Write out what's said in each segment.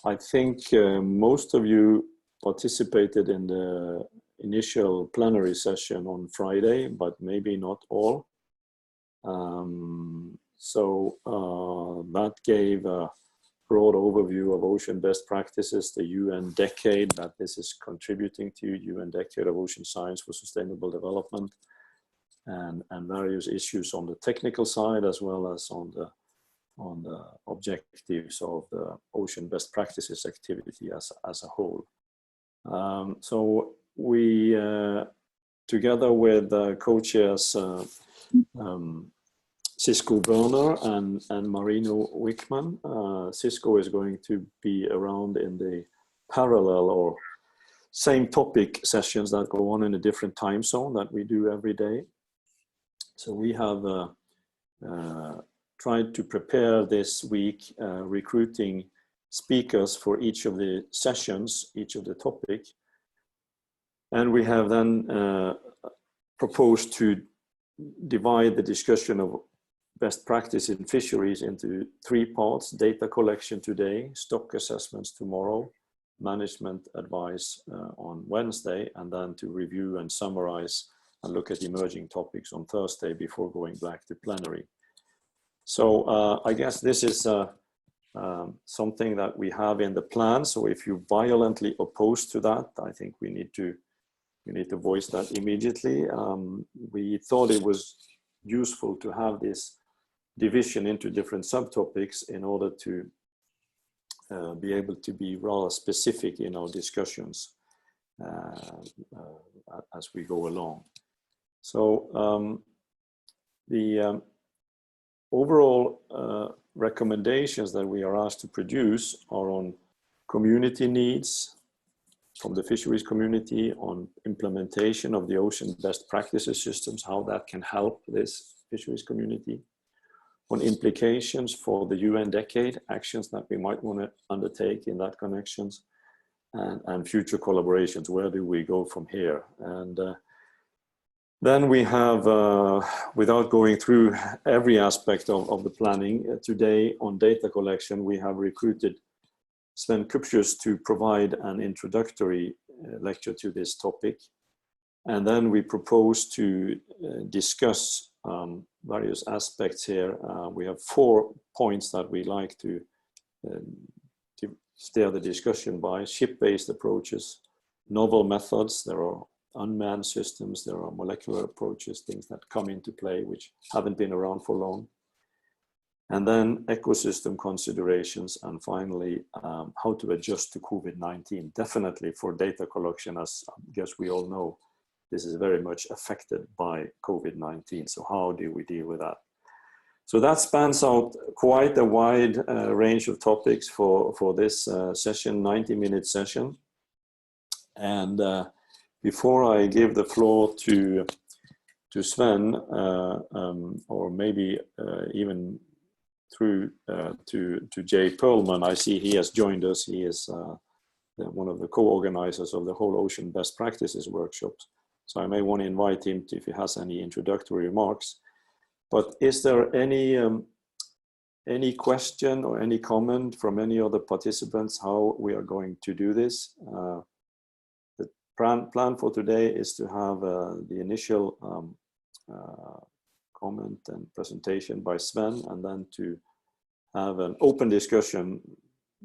I think most of you participated in the initial plenary session on Friday, but maybe not all. That gave a broad overview of ocean best practices, the UN decade that this is contributing to, UN decade of ocean science for sustainable development, and various issues on the technical side as well as on the objectives of the ocean best practices activity as a whole. So we, together with co-chairs Cisco Berner and Marino Wickman, Cisco is going to be around in the parallel or same topic sessions that go on in a different time zone that we do every day. So we have tried to prepare this week recruiting speakers for each of the sessions, each of the topic. And we have then proposed to divide the discussion of best practice in fisheries into 3 parts: data collection today, stock assessments tomorrow, management advice on Wednesday, and then to review and summarize and look at emerging topics on Thursday before going back to plenary. So I guess this is something that we have in the plan. So if you violently oppose to that, I think we need to voice that immediately. We thought it was useful to have this division into different subtopics in order to be able to be rather specific in our discussions as we go along. So the overall recommendations that we are asked to produce are on community needs from the fisheries community, on implementation of the ocean best practices systems, how that can help this fisheries community, on implications for the UN decade, actions that we might want to undertake in that connections, and future collaborations. Where do we go from here? And then we have, without going through every aspect of the planning, today on data collection, we have recruited Sven Kupcius to provide an introductory lecture to this topic. And then we propose to discuss various aspects here. We have 4 points that we like to steer the discussion by: ship-based approaches, novel methods, there are unmanned systems, there are molecular approaches, things that come into play which haven't been around for long. And then ecosystem considerations, and finally, how to adjust to COVID-19. Definitely for data collection, as I guess we all know, this is very much affected by COVID-19. So how do we deal with that? So that spans out quite a wide range of topics for this session, 90-minute session. And before I give the floor to Sven, or maybe even through to Jay Perlman, I see he has joined us. He is one of the co-organizers of the whole Ocean Best Practices workshops. So I may want to invite him if he has any introductory remarks. But is there any question or any comment from any other participants how we are going to do this? The plan for today is to have the initial comment and presentation by Sven, and then to have an open discussion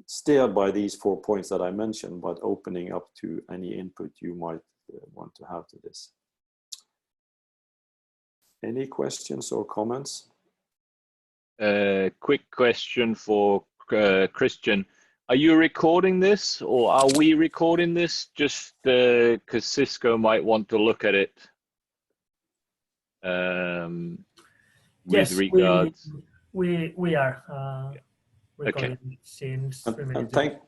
steered by these 4 points that I mentioned, but opening up to any input you might want to have to this. Any questions or comments? Quick question for Christian. Are you recording this, or are we recording this? Just because Cisco might want to look at it. Yes, with regards. we are recording since 3 minutes.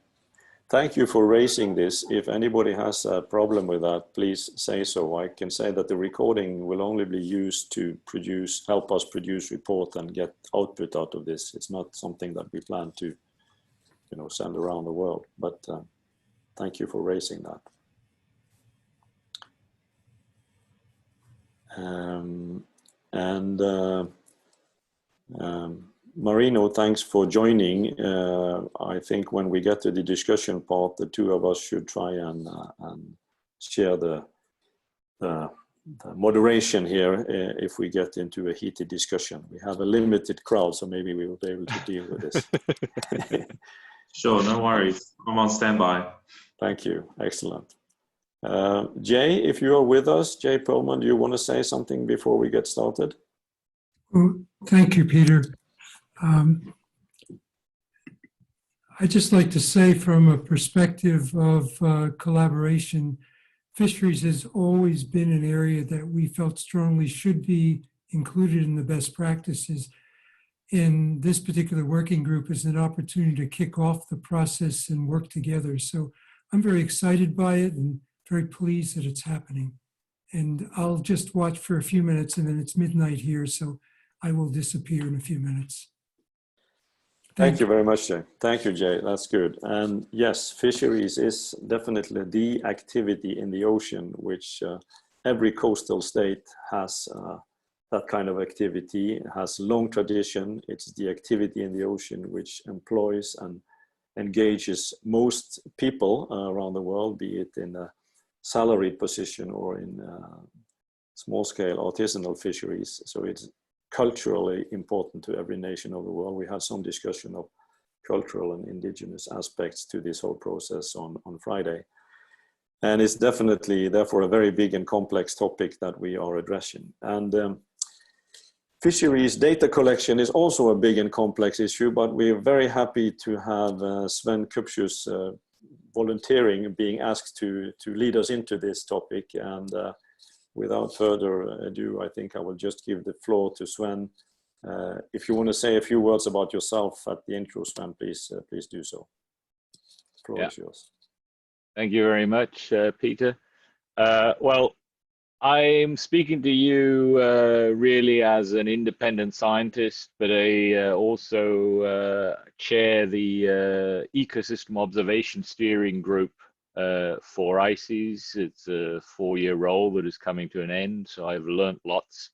Thank you for raising this. If anybody has a problem with that, please say so. I can say that the recording will only be used to help us produce report and get output out of this. It's not something that we plan to, send around the world. But thank you for raising that. Marino, thanks for joining. I think when we get to the discussion part, the two of us should try and share the moderation here if we get into a heated discussion. We have a limited crowd, so maybe we will be able to deal with this. Sure, no worries. I'm on standby. Thank you. Excellent. Jay, if you are with us, Jay Perlman, do you want to say something before we get started? Well, thank you, Peter. I'd just like to say, from a perspective of collaboration, fisheries has always been an area that we felt strongly should be included in the best practices. And this particular working group is an opportunity to kick off the process and work together. So I'm very excited by it and very pleased that it's happening. And I'll just watch for a few minutes, and then it's midnight here, so I will disappear in a few minutes. Thank you very much, Jay. Thank you, Jay. That's good. And yes, fisheries is definitely the activity in the ocean, which every coastal state has that kind of activity. It has long tradition. It's the activity in the ocean which employs and engages most people around the world, be it in a salaried position or in small-scale artisanal fisheries. So it's culturally important to every nation of the world. We had some discussion of cultural and indigenous aspects to this whole process on Friday. And it's definitely, therefore, a very big and complex topic that we are addressing. And fisheries data collection is also a big and complex issue, but we're very happy to have Sven Kupcius volunteering and being asked to lead us into this topic. And without further ado, I think I will just give the floor to Sven. If you want to say a few words about yourself at the intro, Sven, please do so. The floor is yours. Thank you very much, Peter. Well, I'm speaking to you really as an independent scientist, but I also chair the Ecosystem Observation Steering Group for ICES. It's a 4-year role that is coming to an end, so I've learnt lots.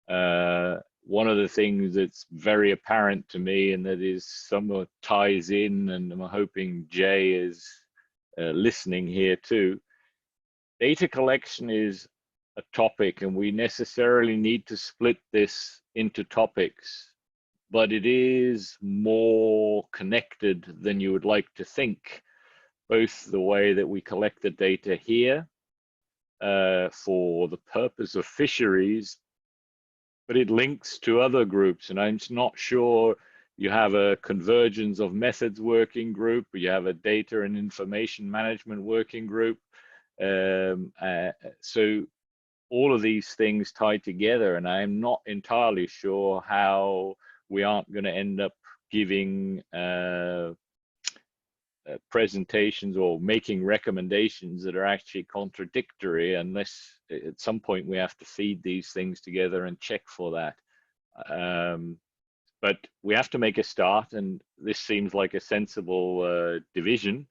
One of the things that's very apparent to me, and that is somewhat ties in, and I'm hoping Jay is listening here too, data collection is a topic, and we necessarily need to split this into topics, but it is more connected than you would like to think. Both the way that we collect the data here for the purpose of fisheries, but it links to other groups. And I'm not sure you have a convergence of methods working group, or you have a data and information management working group. So all of these things tie together, and I'm not entirely sure how we aren't going to end up giving presentations or making recommendations that are actually contradictory, unless at some point we have to feed these things together and check for that. But we have to make a start, and this seems like a sensible division.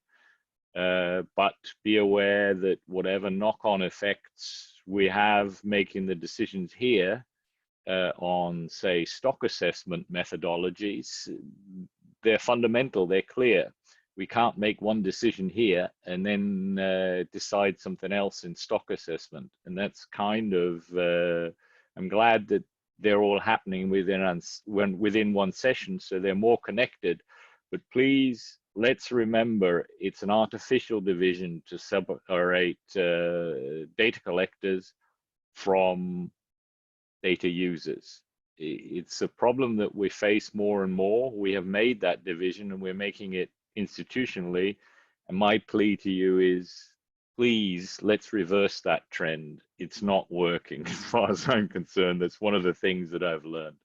But be aware that whatever knock-on effects we have making the decisions here on, say, stock assessment methodologies, they're fundamental, they're clear. We can't make one decision here and then decide something else in stock assessment. And that's kind of, I'm glad that they're all happening within one session, so they're more connected. But please, let's remember, it's an artificial division to separate data collectors from data users. It's a problem that we face more and more. We have made that division, and we're making it institutionally. And my plea to you is, please, let's reverse that trend. It's not working as far as I'm concerned. That's one of the things that I've learned.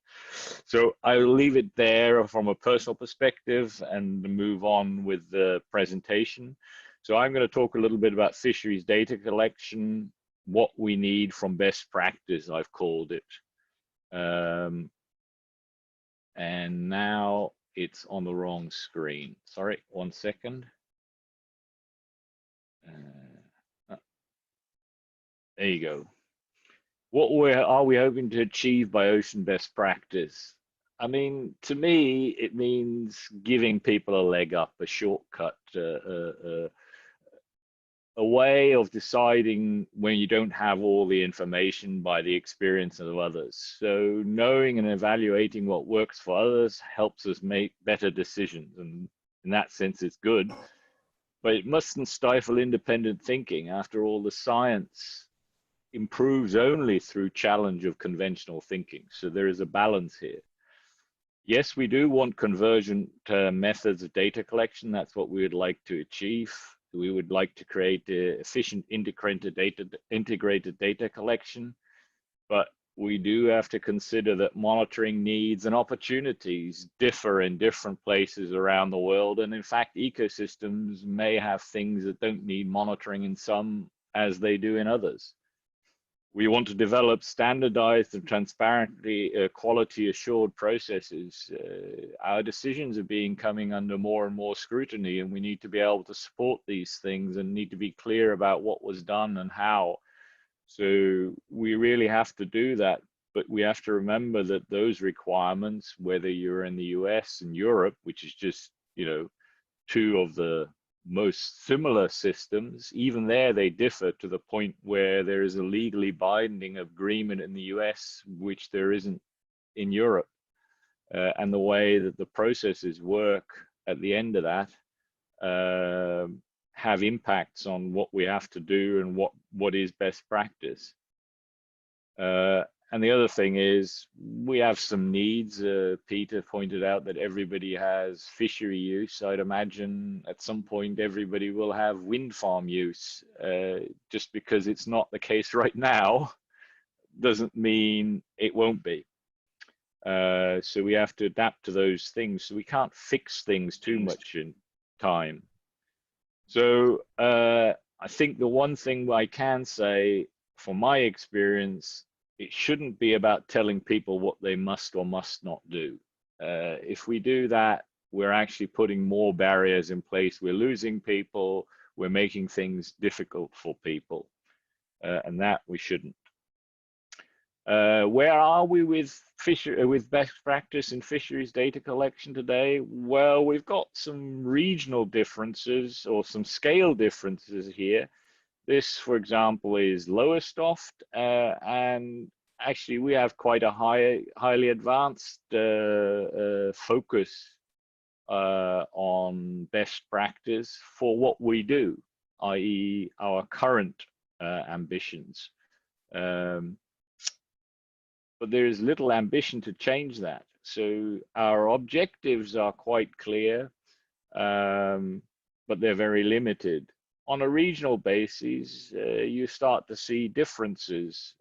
So I'll leave it there from a personal perspective and move on with the presentation. So I'm going to talk a little bit about fisheries data collection, what we need from best practice, I've called it. And now it's on the wrong screen. Sorry, 1 second. There you go. What are we hoping to achieve by ocean best practice? I mean, to me, it means giving people a leg up, a shortcut, a way of deciding when you don't have all the information by the experience of others. So knowing and evaluating what works for others helps us make better decisions. And in that sense, it's good. But it mustn't stifle independent thinking. After all, the science improves only through challenge of conventional thinking. So there is a balance here. Yes, we do want convergent methods of data collection. That's what we would like to achieve. We would like to create efficient integrated data collection, but we do have to consider that monitoring needs and opportunities differ in different places around the world. And in fact, ecosystems may have things that don't need monitoring in some as they do in others. We want to develop standardized and transparently quality assured processes. Our decisions are coming under more and more scrutiny, and we need to be able to support these things and need to be clear about what was done and how. So we really have to do that, but we have to remember that those requirements, whether you're in the US and Europe, which is just, you know, two of the most similar systems, even there they differ to the point where there is a legally binding agreement in the US, which there isn't in Europe. And the way that the processes work at the end of that have impacts on what we have to do and what is best practice. And the other thing is we have some needs. Peter pointed out that everybody has fishery use. I'd imagine at some point everybody will have wind farm use. Just because it's not the case right now doesn't mean it won't be. So we have to adapt to those things. So we can't fix things too much in time. So I think the one thing I can say from my experience, it shouldn't be about telling people what they must or must not do. If we do that, we're actually putting more barriers in place. We're losing people. We're making things difficult for people, and that we shouldn't. Where are we with best practice in fisheries data collection today? Well, we've got some regional differences or some scale differences here. This, for example, is Lowestoft, and actually we have quite a highly advanced focus on best practice for what we do, i.e. our current ambitions. But there is little ambition to change that. So our objectives are quite clear, but they're very limited. On a regional basis, you start to see differences.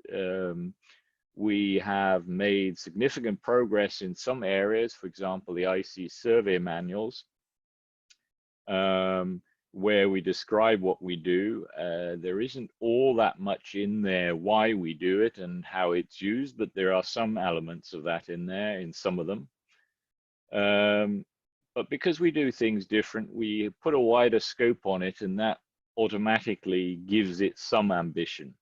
We have made significant progress in some areas, for example, the IC survey manuals, where we describe what we do. There isn't all that much in there why we do it and how it's used, but there are some elements of that in there, in some of them. But because we do things different, we put a wider scope on it, and that automatically gives it some ambition.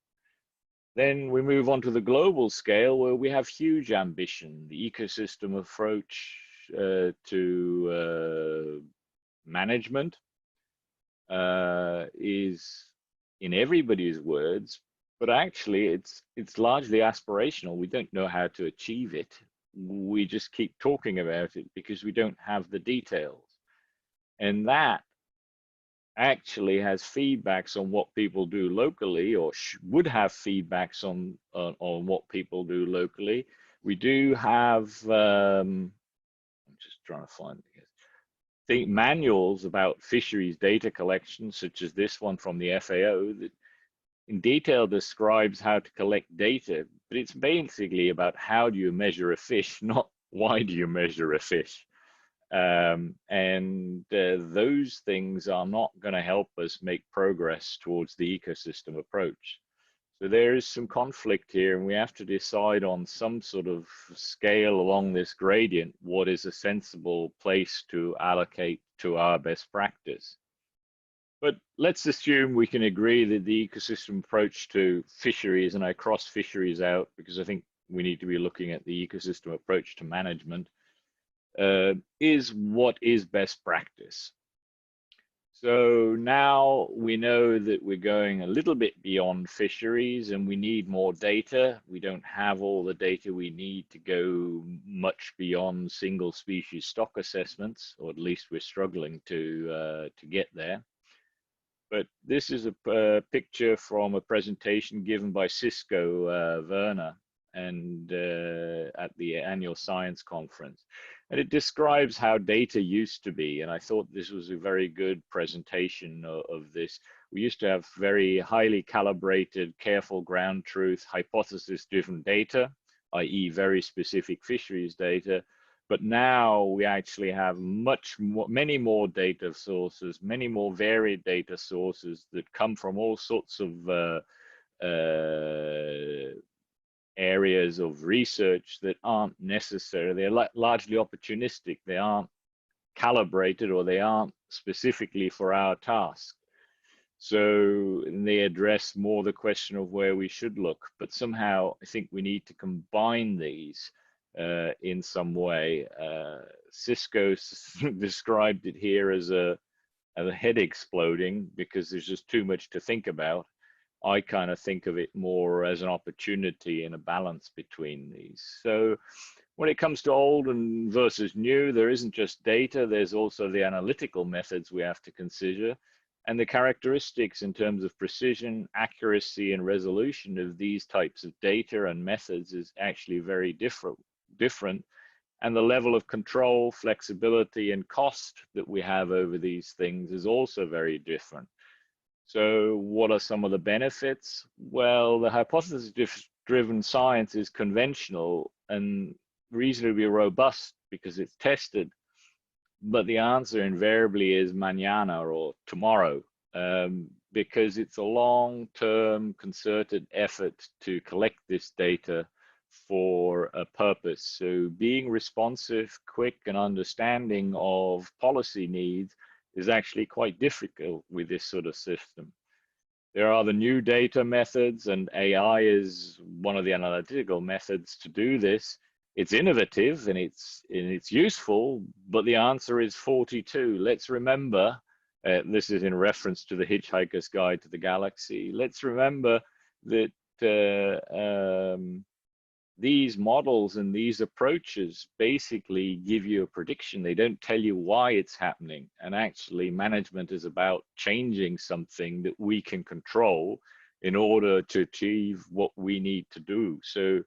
Then we move on to the global scale, where we have huge ambition. The ecosystem approach to management is, in everybody's words, but actually it's largely aspirational. We don't know how to achieve it. We just keep talking about it because we don't have the details. And that actually has feedbacks on what people do locally, or would have feedbacks on what people do locally. We do have, I'm just trying to find the manuals about fisheries data collection, such as this one from the FAO, that in detail describes how to collect data, but it's basically about how do you measure a fish, not why do you measure a fish. Those things are not going to help us make progress towards the ecosystem approach. So there is some conflict here, and we have to decide on some sort of scale along this gradient what is a sensible place to allocate to our best practice. But let's assume we can agree that the ecosystem approach to fisheries, and I cross fisheries out because I think we need to be looking at the ecosystem approach to management, is what is best practice. So now we know that we're going a little bit beyond fisheries and we need more data. We don't have all the data we need to go much beyond single species stock assessments, or at least we're struggling to get there. But this is a picture from a presentation given by Cisco Werner and at the annual science conference. And it describes how data used to be. And I thought this was a very good presentation of this. We used to have very highly calibrated, careful ground truth, hypothesis-driven data, i.e. very specific fisheries data. But now we actually have many more data sources, many more varied data sources that come from all sorts of areas of research that aren't necessary. They're largely opportunistic. They aren't calibrated, or they aren't specifically for our task. So they address more the question of where we should look. But somehow I think we need to combine these in some way. Cisco described it here as a head exploding because there's just too much to think about. I kind of think of it more as an opportunity and a balance between these. So when it comes to old and versus new, there isn't just data, there's also the analytical methods we have to consider, and the characteristics in terms of precision, accuracy, and resolution of these types of data and methods is actually very different. And the level of control, flexibility, and cost that we have over these things is also very different. So what are some of the benefits? Well, the hypothesis-driven science is conventional and reasonably robust because it's tested. But the answer invariably is mañana, or tomorrow, because it's a long-term concerted effort to collect this data for a purpose. So being responsive, quick, and understanding of policy needs is actually quite difficult with this sort of system. There are the new data methods, and AI is one of the analytical methods to do this. It's innovative and it's useful, but the answer is 42. Let's remember, this is in reference to the Hitchhiker's Guide to the Galaxy. Let's remember that these models and these approaches basically give you a prediction. They don't tell you why it's happening. And actually management is about changing something that we can control in order to achieve what we need to do. So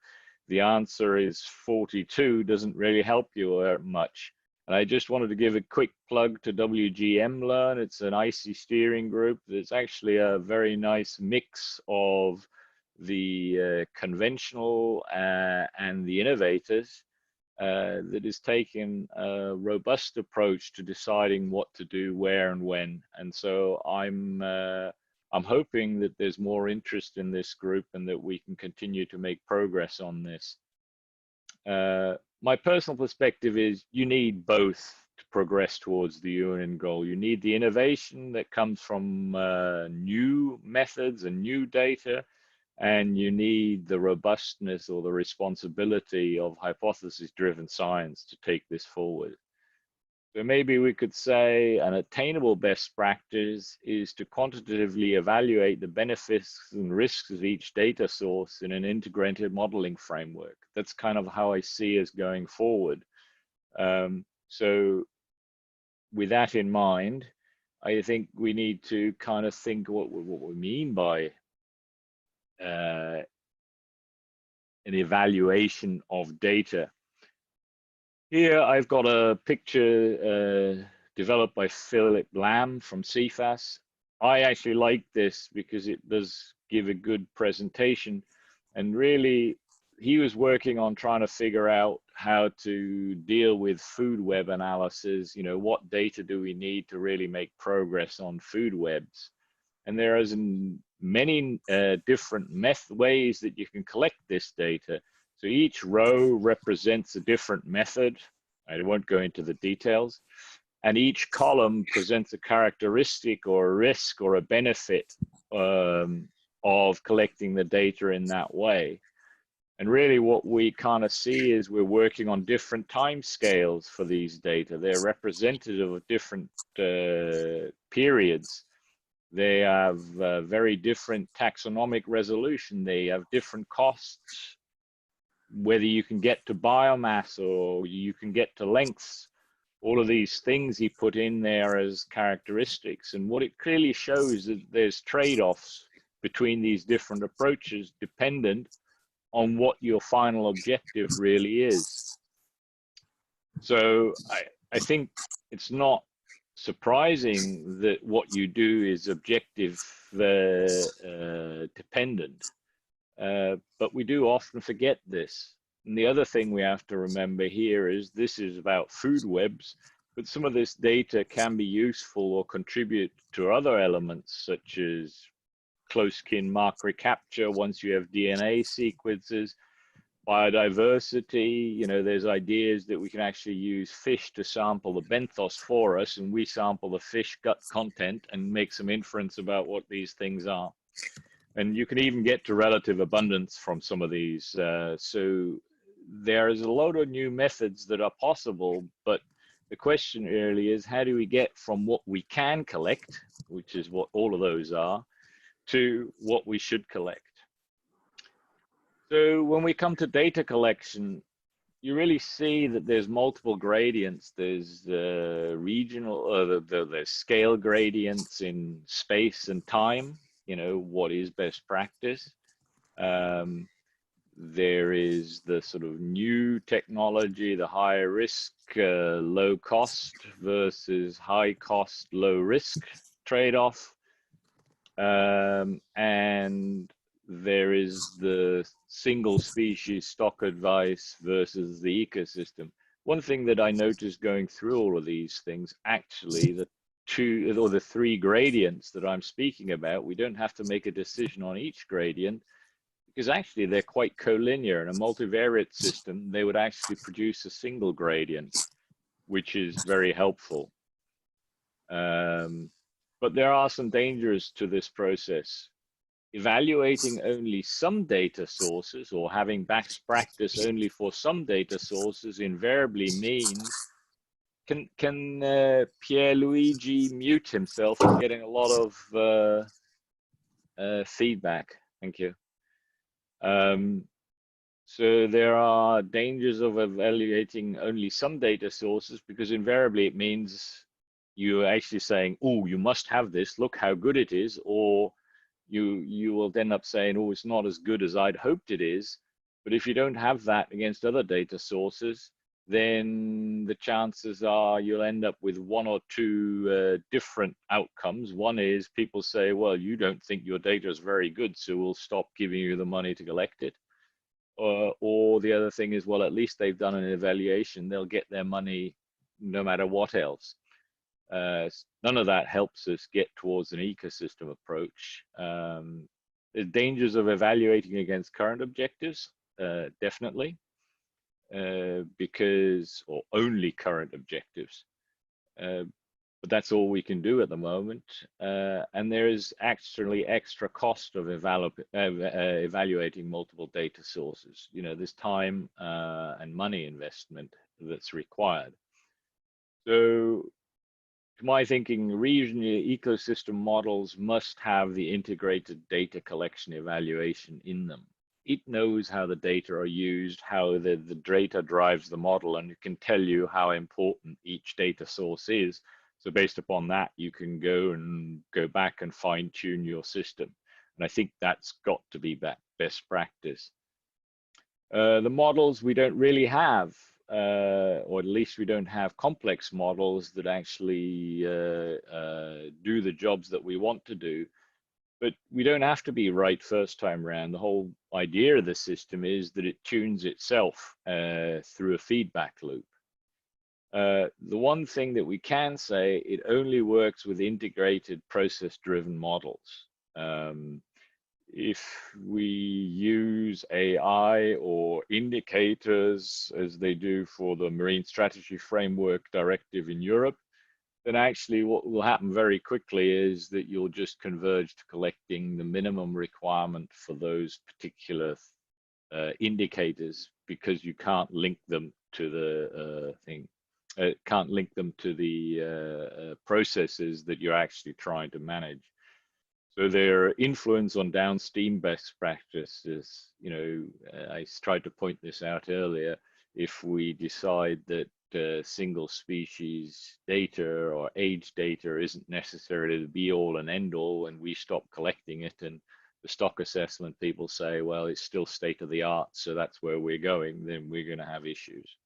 the answer is 42 doesn't really help you much. And I just wanted to give a quick plug to WGM Learn. It's an IC steering group that's actually a very nice mix of the conventional and the innovators that is taking a robust approach to deciding what to do, where, and when. And so I'm hoping that there's more interest in this group and that we can continue to make progress on this. My personal perspective is you need both to progress towards the UN goal. You need the innovation that comes from new methods and new data, and you need the robustness or the responsibility of hypothesis-driven science to take this forward. So maybe we could say an attainable best practice is to quantitatively evaluate the benefits and risks of each data source in an integrated modeling framework. That's kind of how I see us going forward. So with that in mind, I think we need to kind of think what we mean by an evaluation of data. Here I've got a picture developed by Philip Lamb from CFAS. I actually like this because it does give a good presentation, and really he was working on trying to figure out how to deal with food web analysis. You know, what data do we need to really make progress on food webs? And there is many different ways that you can collect this data. So each row represents a different method. I won't go into the details. And each column presents a characteristic or a risk or a benefit of collecting the data in that way. And really what we kind of see is we're working on different time scales for these data. They're representative of different periods. They have very different taxonomic resolution. They have different costs, whether you can get to biomass or you can get to lengths. All of these things he put in there as characteristics. And what it clearly shows is that there's trade-offs between these different approaches dependent on what your final objective really is. So I think it's not surprising that what you do is objective dependent, but we do often forget this. And the other thing we have to remember here is this is about food webs, but some of this data can be useful or contribute to other elements such as close kin mark recapture once you have DNA sequences, biodiversity. You know, there's ideas that we can actually use fish to sample the benthos for us, and we sample the fish gut content and make some inference about what these things are. And you can even get to relative abundance from some of these. So there's a load of new methods that are possible, but the question really is, how do we get from what we can collect, which is what all of those are, to what we should collect? So when we come to data collection, you really see that there's multiple gradients. There's regional, there's scale gradients in space and time. You know, what is best practice? There is the sort of new technology, the high risk, low cost versus high cost, low risk trade-off. And there is the single species stock advice versus the ecosystem. One thing that I noticed going through all of these things, actually, the two or the three gradients that I'm speaking about, we don't have to make a decision on each gradient, because actually they're quite collinear. In a multivariate system, they would actually produce a single gradient, which is very helpful. But there are some dangers to this process. Evaluating only some data sources or having best practice only for some data sources invariably means, can Pierluigi mute himself? I'm getting a lot of feedback. Thank you. So there are dangers of evaluating only some data sources, because invariably it means you're actually saying, oh, you must have this, look how good it is, or you will end up saying, oh, it's not as good as I'd hoped it is. But if you don't have that against other data sources, then the chances are you'll end up with one or two different outcomes. One is people say, well, you don't think your data is very good, so we'll stop giving you the money to collect it. Or the other thing is, well, at least they've done an evaluation, they'll get their money no matter what else. None of that helps us get towards an ecosystem approach. The dangers of evaluating against current objectives, definitely, because, or only current objectives. But that's all we can do at the moment. And there is actually extra cost of evaluating multiple data sources. You know, there's time and money investment that's required. So, to my thinking, regional ecosystem models must have the integrated data collection evaluation in them. It knows how the data are used, how the data drives the model, and it can tell you how important each data source is. So based upon that, you can go back and fine tune your system. And I think that's got to be best practice. The models we don't really have, or at least we don't have complex models that actually do the jobs that we want to do. But we don't have to be right first time around. The whole idea of the system is that it tunes itself through a feedback loop. The one thing that we can say, it only works with integrated process-driven models. If we use AI or indicators, as they do for the Marine Strategy Framework Directive in Europe, then actually what will happen very quickly is that you'll just converge to collecting the minimum requirement for those particular indicators because you can't link them to the thing. Can't link them to the processes that you're actually trying to manage. So their influence on downstream best practices, you know, I tried to point this out earlier. If we decide that single species data or age data isn't necessarily the be all and end all, and we stop collecting it, and the stock assessment people say, well, it's still state of the art, so that's where we're going, then we're going to have issues.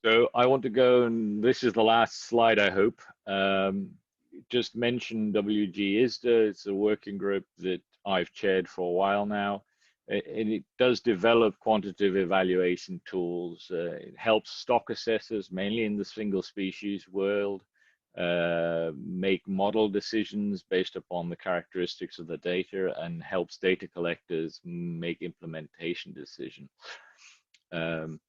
So I want to go, and this is the last slide, I hope. Just mention WG ISDA. It's a working group that I've chaired for a while now. And it does develop quantitative evaluation tools. It helps stock assessors, mainly in the single species world, make model decisions based upon the characteristics of the data, and helps data collectors make implementation decisions. And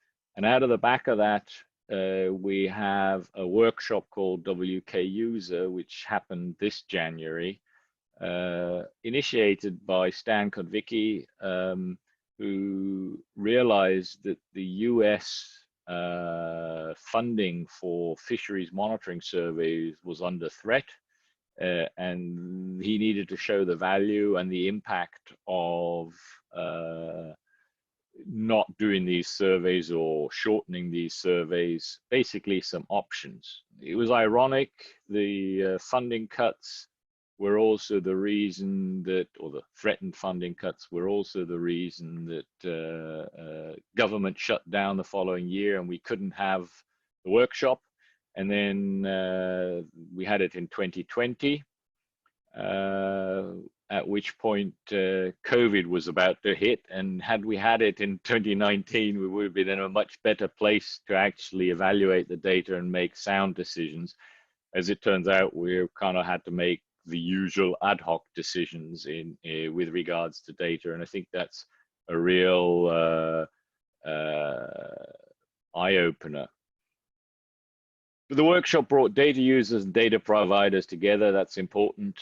out of the back of that, we have a workshop called WK User, which happened this January, initiated by Stan Konvicki, who realized that the US funding for fisheries monitoring surveys was under threat, and he needed to show the value and the impact of not doing these surveys or shortening these surveys, basically some options. It was ironic, the funding cuts were also the reason that, or the threatened funding cuts were also the reason that government shut down the following year and we couldn't have the workshop. And then we had it in 2020. At which point COVID was about to hit, and had we had it in 2019, we would have been in a much better place to actually evaluate the data and make sound decisions. As it turns out, we kind of had to make the usual ad hoc decisions with regards to data, and I think that's a real eye-opener. The workshop brought data users and data providers together. That's important.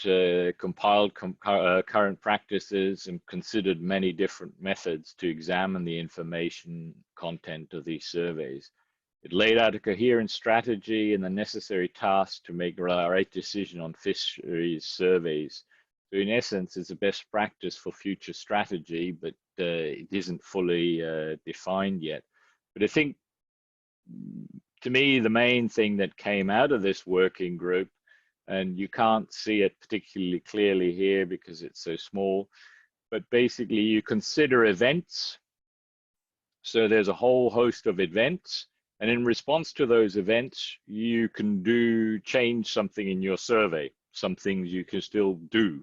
Compiled current practices and considered many different methods to examine the information content of these surveys. It laid out a coherent strategy and the necessary tasks to make the right decision on fisheries surveys. So in essence, it's a best practice for future strategy, but it isn't fully defined yet. But I think, to me, the main thing that came out of this working group, and you can't see it particularly clearly here because it's so small, but basically you consider events. So there's a whole host of events, and in response to those events, you can change something in your survey. Some things you can still do.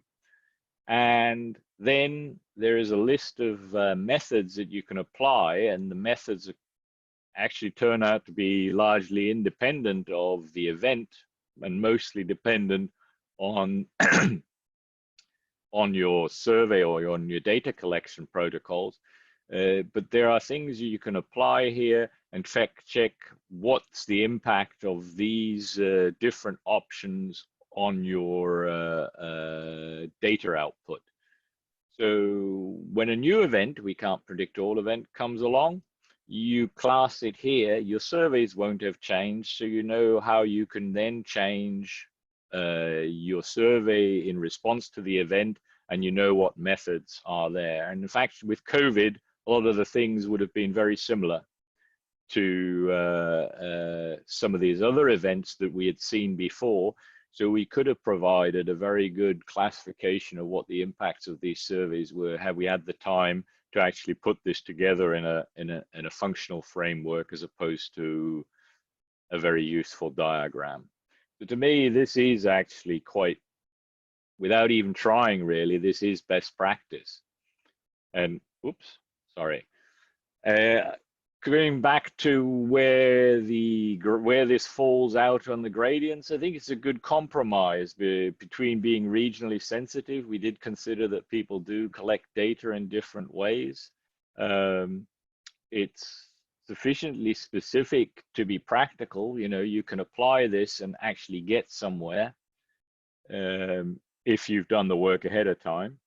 And then there is a list of methods that you can apply, and the methods actually turn out to be largely independent of the event and mostly dependent on on your survey or on your data collection protocols. But there are things you can apply here and fact check what's the impact of these different options on your data output. So when a new event, we can't predict all event, comes along, you class it here, your surveys won't have changed, so you know how you can then change your survey in response to the event, and you know what methods are there. And in fact, with COVID, a lot of the things would have been very similar to some of these other events that we had seen before. So we could have provided a very good classification of what the impacts of these surveys were had we had the time to actually put this together in a functional framework as opposed to a very useful diagram. So to me, this is actually quite, without even trying really, this is best practice. And oops, sorry. Going back to where this falls out on the gradients, I think it's a good compromise between being regionally sensitive. We did consider that people do collect data in different ways. It's sufficiently specific to be practical. You know, you can apply this and actually get somewhere if you've done the work ahead of time.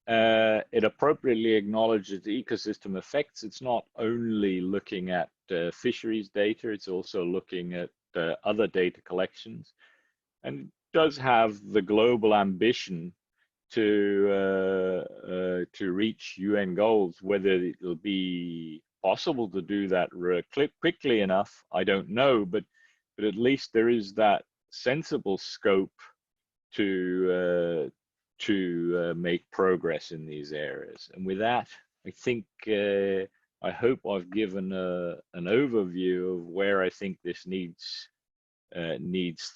it appropriately acknowledges the ecosystem effects. It's not only looking at fisheries data, it's also looking at other data collections, and it does have the global ambition to reach UN goals. Whether it'll be possible to do that quickly enough, I don't know, but at least there is that sensible scope to make progress in these areas. And with that, I think I hope I've given an overview of where I think this needs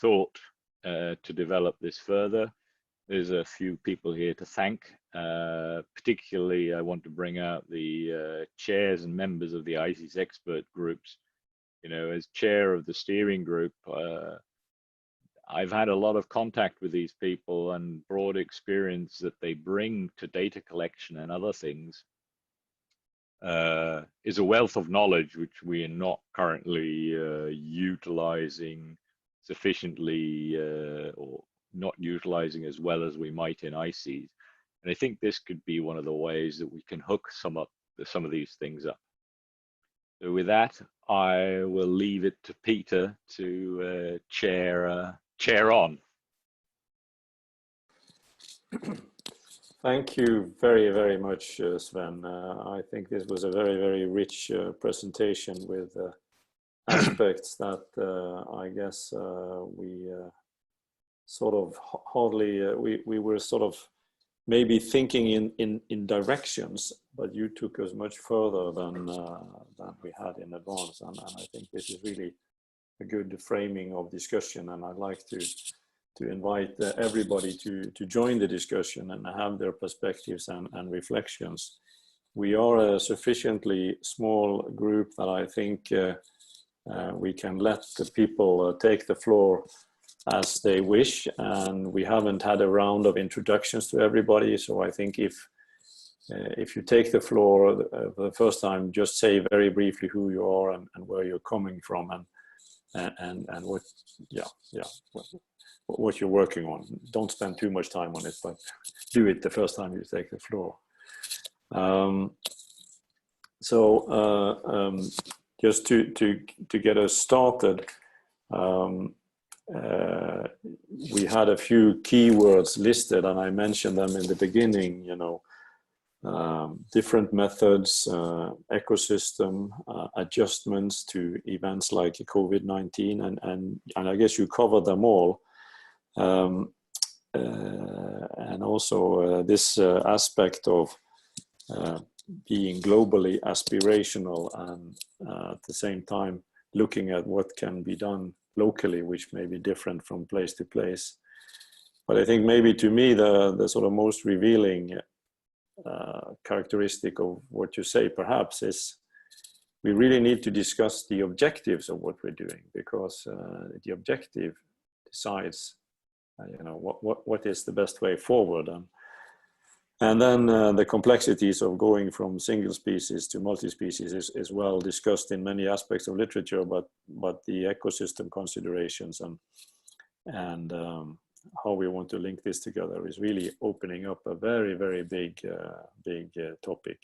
thought to develop this further. There's a few people here to thank. Particularly, I want to bring out the chairs and members of the ICES expert groups. You know, as chair of the steering group, I've had a lot of contact with these people, and broad experience that they bring to data collection and other things is a wealth of knowledge which we are not currently utilizing sufficiently or not utilizing as well as we might in ICES. And I think this could be one of the ways that we can hook some of these things up. So with that, I will leave it to Peter to chair on. Thank you very, very much, Sven. I think this was a very, very rich presentation with aspects that I guess we sort of hardly, we were sort of maybe thinking in directions, but you took us much further than we had in advance. And I think this is really a good framing of discussion, and I'd like to invite everybody to join the discussion and have their perspectives and reflections. We are a sufficiently small group that I think we can let the people take the floor as they wish, and we haven't had a round of introductions to everybody. So I think if you take the floor for the first time, just say very briefly who you are and where you're coming from, and what what you're working on. Don't spend too much time on it, but do it the first time you take the floor. Just to get us started, we had a few keywords listed, and I mentioned them in the beginning. You know, different methods, ecosystem adjustments to events like COVID-19, and I guess you covered them all. And also this aspect of being globally aspirational, and at the same time looking at what can be done locally, which may be different from place to place. But I think maybe to me the sort of most revealing characteristic of what you say perhaps is we really need to discuss the objectives of what we're doing, because the objective decides you know what is the best way forward, and then the complexities of going from single species to multi-species is well discussed in many aspects of literature, but the ecosystem considerations and how we want to link this together is really opening up a very, very big topic.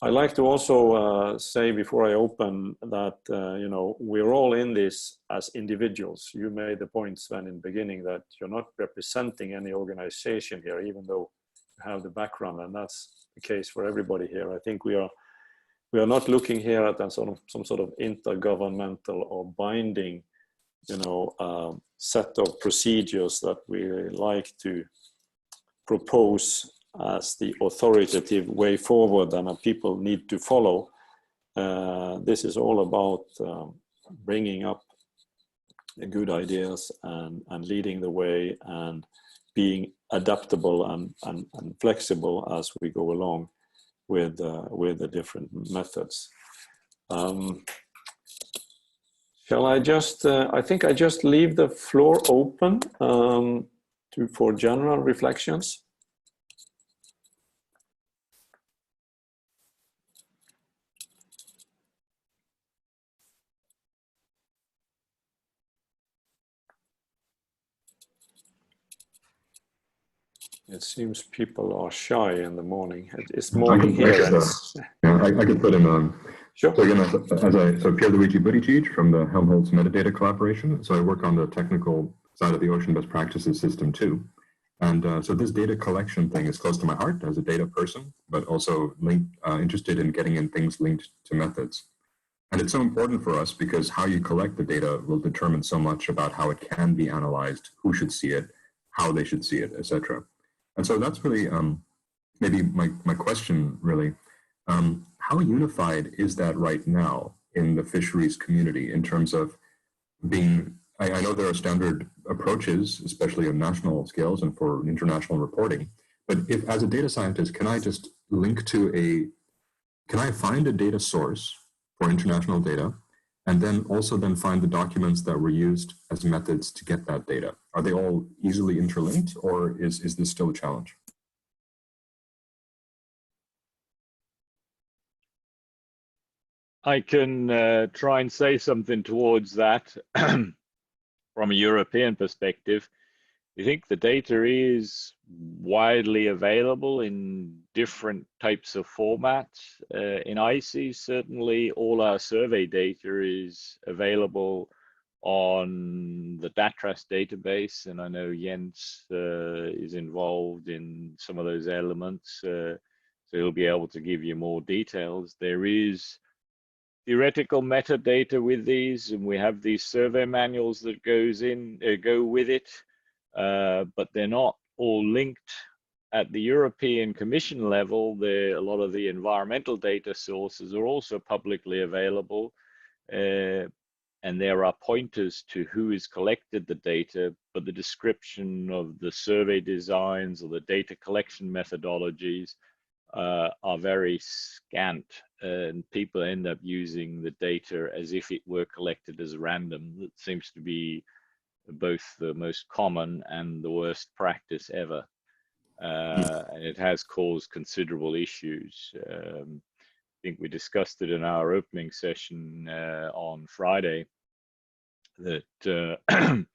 I'd like to also say before I open that you know, we're all in this as individuals. You made the point, Sven, in the beginning that you're not representing any organization here, even though you have the background, and that's the case for everybody here. I think we are not looking here at some sort of intergovernmental or binding, you know, set of procedures that we like to propose as the authoritative way forward and people need to follow. This is all about bringing up good ideas and leading the way and being adaptable and flexible as we go along with the different methods. Shall I just, I think I just leave the floor open for general reflections. It seems people are shy in the morning. It's morning here. I could put in on. Sure. So again, Pierluigi Buttigieg from the Helmholtz Metadata Collaboration. So I work on the technical side of the Ocean Best Practices system too. And so this data collection thing is close to my heart as a data person, but also interested in getting in things linked to methods. And it's so important for us because how you collect the data will determine so much about how it can be analyzed, who should see it, how they should see it, etc. And so that's really maybe my question really. How unified is that right now in the fisheries community in terms of being, I know there are standard approaches, especially on national scales and for international reporting, but if as a data scientist, can I just link to can I find a data source for international data and then also then find the documents that were used as methods to get that data? Are they all easily interlinked or is this still a challenge? I can try and say something towards that from a European perspective. I think the data is widely available in different types of formats. In ICES, certainly all our survey data is available on the DATRAS database, and I know Jens is involved in some of those elements, so he'll be able to give you more details. There is theoretical metadata with these, and we have these survey manuals that go with it, but they're not all linked at the European Commission level. A lot of the environmental data sources are also publicly available, and there are pointers to who has collected the data, but the description of the survey designs or the data collection methodologies are very scant, and people end up using the data as if it were collected as random. That seems to be both the most common and the worst practice ever, and it has caused considerable issues. I think we discussed it in our opening session on Friday, that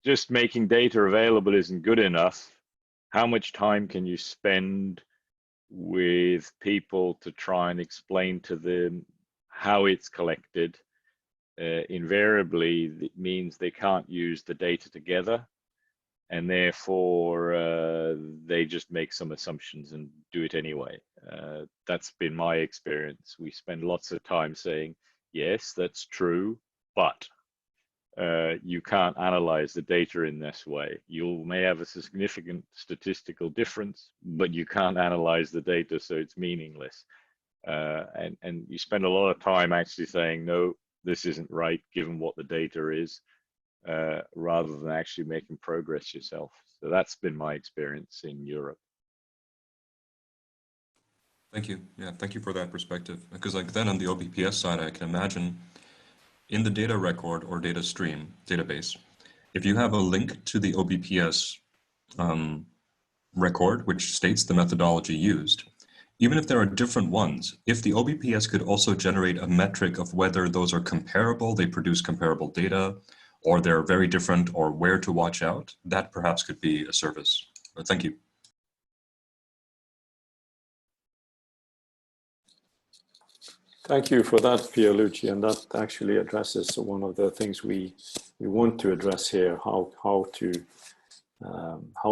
just making data available isn't good enough. How much time can you spend with people to try and explain to them how it's collected? Invariably, it means they can't use the data together, and therefore they just make some assumptions and do it anyway. That's been my experience. We spend lots of time saying, yes, that's true, but you can't analyze the data in this way. You may have a significant statistical difference, but you can't analyze the data, so it's meaningless. And you spend a lot of time actually saying, no, this isn't right, given what the data is, rather than actually making progress yourself. So that's been my experience in Europe. Thank you. Yeah, thank you for that perspective. Because like then on the OBPS side, I can imagine in the data record or data stream database, if you have a link to the OBPS record, which states the methodology used, even if there are different ones, if the OBPS could also generate a metric of whether those are comparable, they produce comparable data, or they're very different, or where to watch out, that perhaps could be a service. Thank you. Thank you for that, Pierluigi, and that actually addresses one of the things we want to address here: how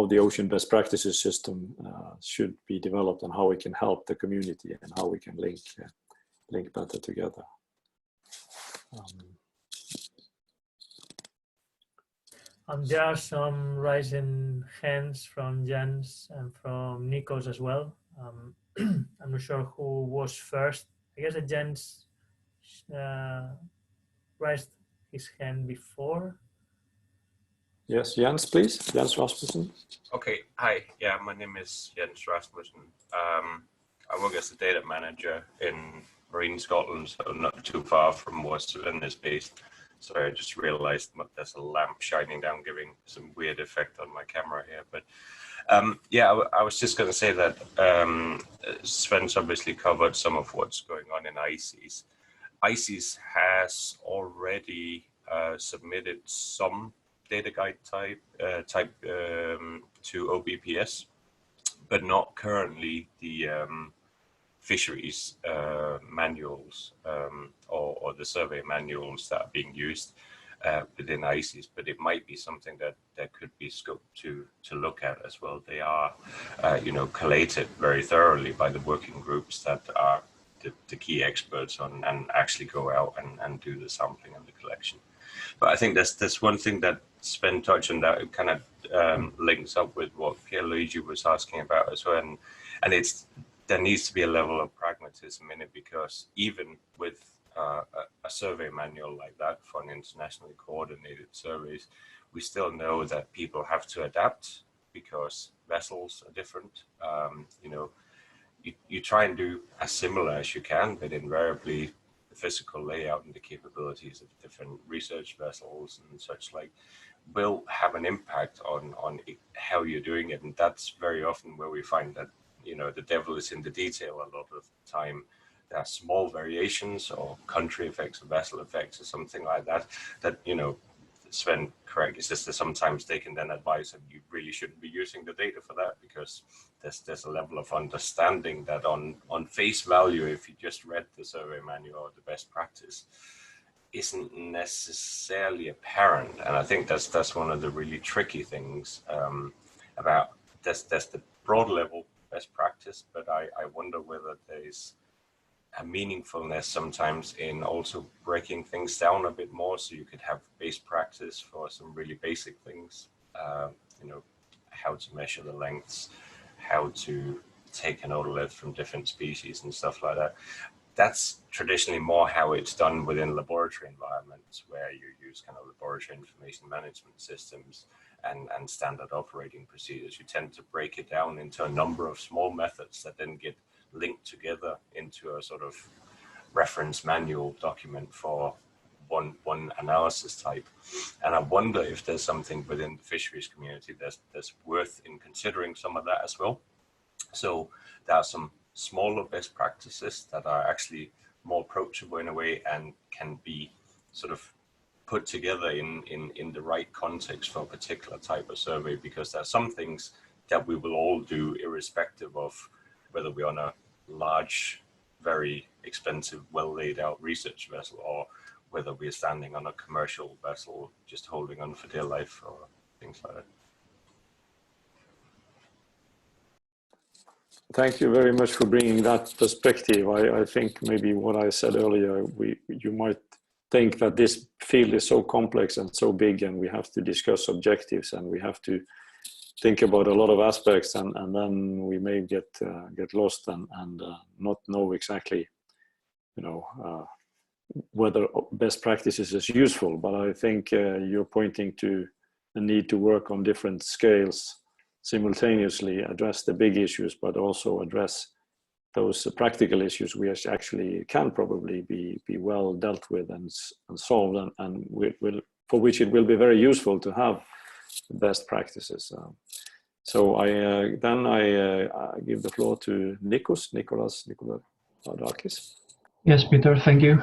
the Ocean Best Practices system should be developed, and how we can help the community, and how we can link better together. There are some rising hands from Jens and from Nikos as well. I'm not sure who was first. I guess that Jens raised his hand before. Yes, Jens, please. Jens Rasmussen. Okay, hi. Yeah, my name is Jens Rasmussen. I work as a data manager in Marine Scotland, so not too far from where Sven is based. Sorry, I just realized there's a lamp shining down, giving some weird effect on my camera here. But yeah, I was just going to say that Sven's obviously covered some of what's going on in ICES. ICES has already submitted some data guide type to OBPS, but not currently the fisheries manuals or the survey manuals that are being used within ICES, but it might be something that could be scoped to look at as well. They are, collated very thoroughly by the working groups that are the key experts on and actually go out and do the sampling and the collection. But I think that's one thing that Sven touched on that kind of links up with what Pierre-Luigi was asking about as well, and there needs to be a level of pragmatism in it, because even with a survey manual like that for an internationally coordinated surveys, we still know that people have to adapt because vessels are different. You try and do as similar as you can, but invariably the physical layout and the capabilities of different research vessels and such like will have an impact on how you're doing it. And that's very often where we find that, the devil is in the detail a lot of the time. There are small variations or country effects or vessel effects or something like that, Sven, correct, it's just that sometimes they can then advise that you really shouldn't be using the data for that, because there's a level of understanding that on face value, if you just read the survey manual or the best practice, isn't necessarily apparent. And I think that's one of the really tricky things about that's the broad level best practice, but I wonder whether there's a meaningfulness sometimes in also breaking things down a bit more, so you could have base practice for some really basic things, how to measure the lengths, how to take an otolith from different species and stuff like that. That's traditionally more how it's done within laboratory environments, where you use kind of laboratory information management systems and standard operating procedures. You tend to break it down into a number of small methods that then get linked together into a sort of reference manual document for one analysis type. And I wonder if there's something within the fisheries community that's worth in considering some of that as well. So there are some smaller best practices that are actually more approachable in a way and can be sort of put together in the right context for a particular type of survey, because there are some things that we will all do irrespective of whether we're on a large, very expensive, well laid out research vessel, or whether we're standing on a commercial vessel just holding on for dear life or things like that. Thank you very much for bringing that perspective. I think maybe what I said earlier, you might think that this field is so complex and so big, and we have to discuss objectives and we have to think about a lot of aspects, and then we may get lost and not know exactly, whether best practices is useful. But I think you're pointing to the need to work on different scales simultaneously, address the big issues, but also address those practical issues which actually can probably be well dealt with and solved, and for which it will be very useful to have best practices. So I give the floor to Nicolas Nikolodakis. Yes, Peter, thank you.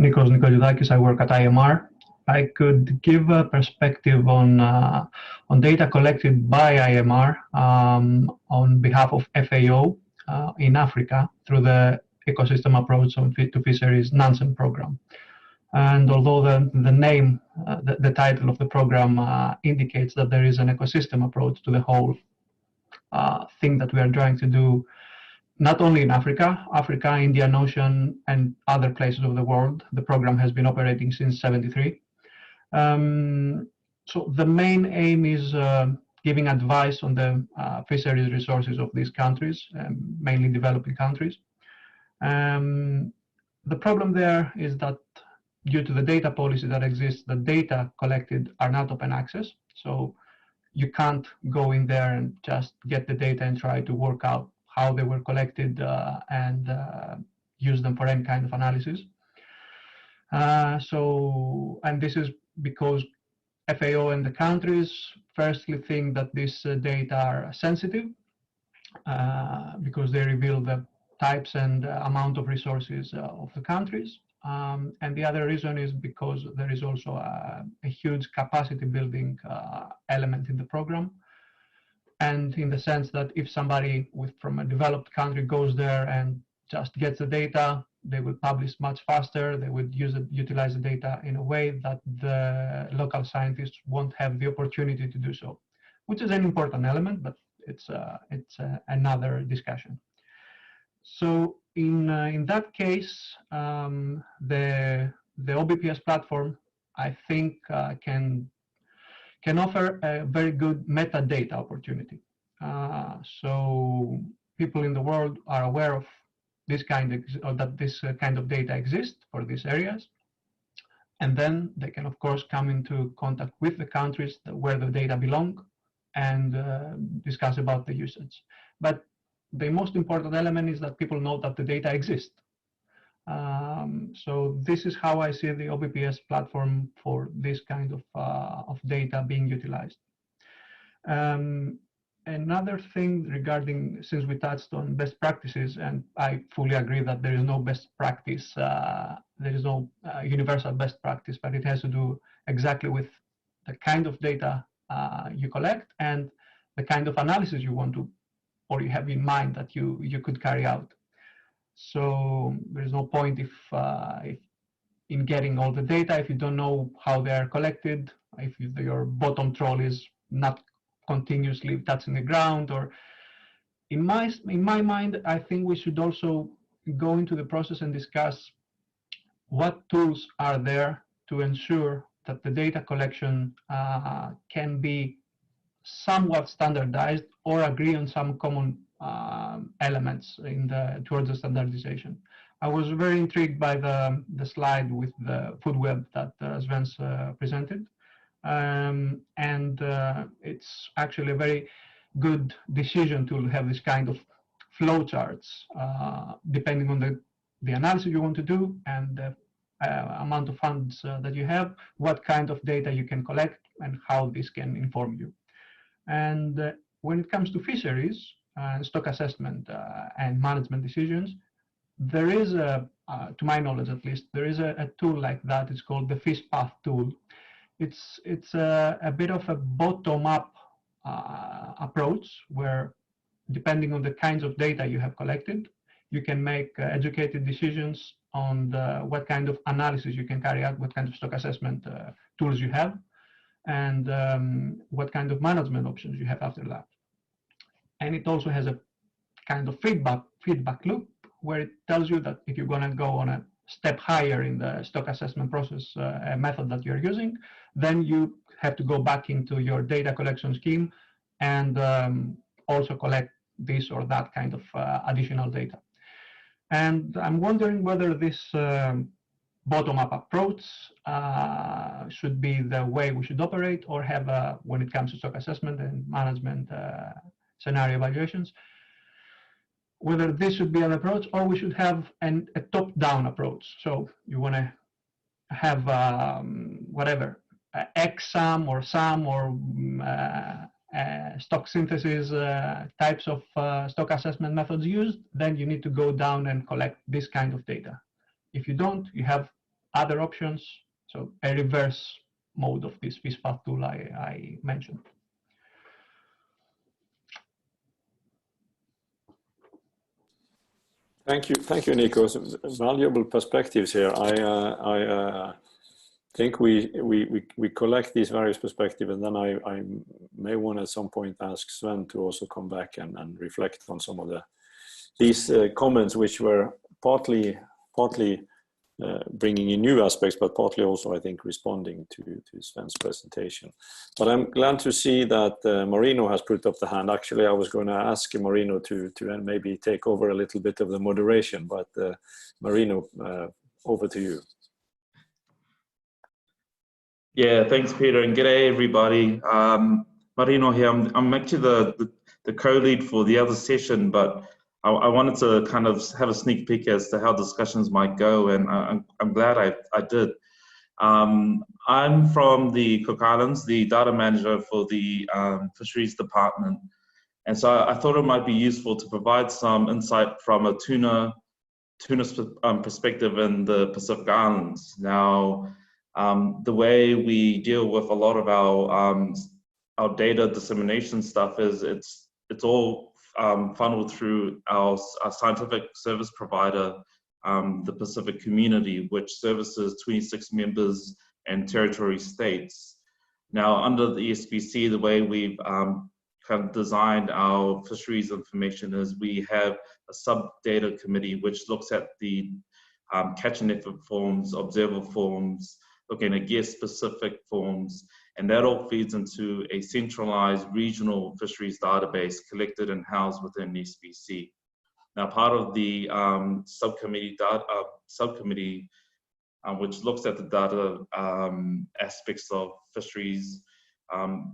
Nikos Nikolodakis, I work at IMR. I could give a perspective on data collected by IMR on behalf of FAO in Africa through the ecosystem approach to fisheries Nansen program. And although the name, the title of the program indicates that there is an ecosystem approach to the whole thing that we are trying to do, not only in Africa, Indian Ocean, and other places of the world. The program has been operating since '73. So the main aim is giving advice on the fisheries resources of these countries, mainly developing countries. The problem there is that due to the data policy that exists, the data collected are not open access. So you can't go in there and just get the data and try to work out how they were collected and use them for any kind of analysis. And this is because FAO and the countries firstly think that these data are sensitive because they reveal the types and amount of resources of the countries. And the other reason is because there is also a huge capacity building element in the program. And in the sense that if somebody from a developed country goes there and just gets the data, they will publish much faster. They would utilize the data in a way that the local scientists won't have the opportunity to do so, which is an important element, but it's another discussion. So in that case, the OBPS platform, I think, can offer a very good metadata opportunity. So people in the world are aware of this that this kind of data exists for these areas, and then they can of course come into contact with the countries where the data belong and discuss about the usage. But the most important element is that people know that the data exists. So this is how I see the OBPS platform for this kind of data being utilized. Another thing regarding, since we touched on best practices, and I fully agree that there is no best practice, there is no universal best practice, but it has to do exactly with the kind of data you collect and the kind of analysis you want to, or you have in mind that you could carry out. So there is no point if in getting all the data if you don't know how they are collected, if your bottom troll is not continuously touching the ground, or in my mind, I think we should also go into the process and discuss what tools are there to ensure that the data collection can be somewhat standardized or agree on some common elements towards the standardization. I was very intrigued by the slide with the food web that Sven's presented. It's actually a very good decision to have this kind of flowcharts, depending on the analysis you want to do and the amount of funds that you have, what kind of data you can collect and how this can inform you. And when it comes to fisheries, stock assessment and management decisions, there is to my knowledge at least, there is a tool like that. It's called the Fish Path tool. It's a bit of a bottom-up approach where, depending on the kinds of data you have collected, you can make educated decisions on what kind of analysis you can carry out, what kind of stock assessment tools you have, and what kind of management options you have after that. And it also has a kind of feedback loop where it tells you that if you're going to go on a step higher in the stock assessment process method that you're using, then you have to go back into your data collection scheme and also collect this or that kind of additional data. And I'm wondering whether this bottom-up approach should be the way we should operate, or have, when it comes to stock assessment and management scenario evaluations, whether this should be an approach or we should have a top-down approach. So you want to have whatever, X sum or sum or stock synthesis types of stock assessment methods used, then you need to go down and collect this kind of data. If you don't, you have other options. So a reverse mode of this Fish Path tool I mentioned. Thank you, Nico. Valuable perspectives here. I think we collect these various perspectives, and then I may want at some point ask Sven to also come back and reflect on some of these comments, which were partly bringing in new aspects, but partly also, I think, responding to Sven's presentation. But I'm glad to see that Marino has put up the hand. Actually, I was going to ask Marino to maybe take over a little bit of the moderation, but Marino, over to you. Yeah, thanks, Peter, and g'day, everybody. Marino here. I'm actually the co-lead for the other session, but I wanted to kind of have a sneak peek as to how discussions might go, and I'm glad I did. I'm from the Cook Islands, the data manager for the Fisheries Department, and so I thought it might be useful to provide some insight from a tuna tuna perspective in the Pacific Islands. Now, the way we deal with a lot of our data dissemination stuff is it's all funneled through our scientific service provider, the Pacific Community, which services 26 members and territory states. Now, under the ESBC, the way we've kind of designed our fisheries information is we have a sub-data committee which looks at the catch and effort forms, observer forms, looking at guest-specific forms, and that all feeds into a centralized regional fisheries database collected and housed within ESBC. Now, part of the subcommittee which looks at the data aspects of fisheries,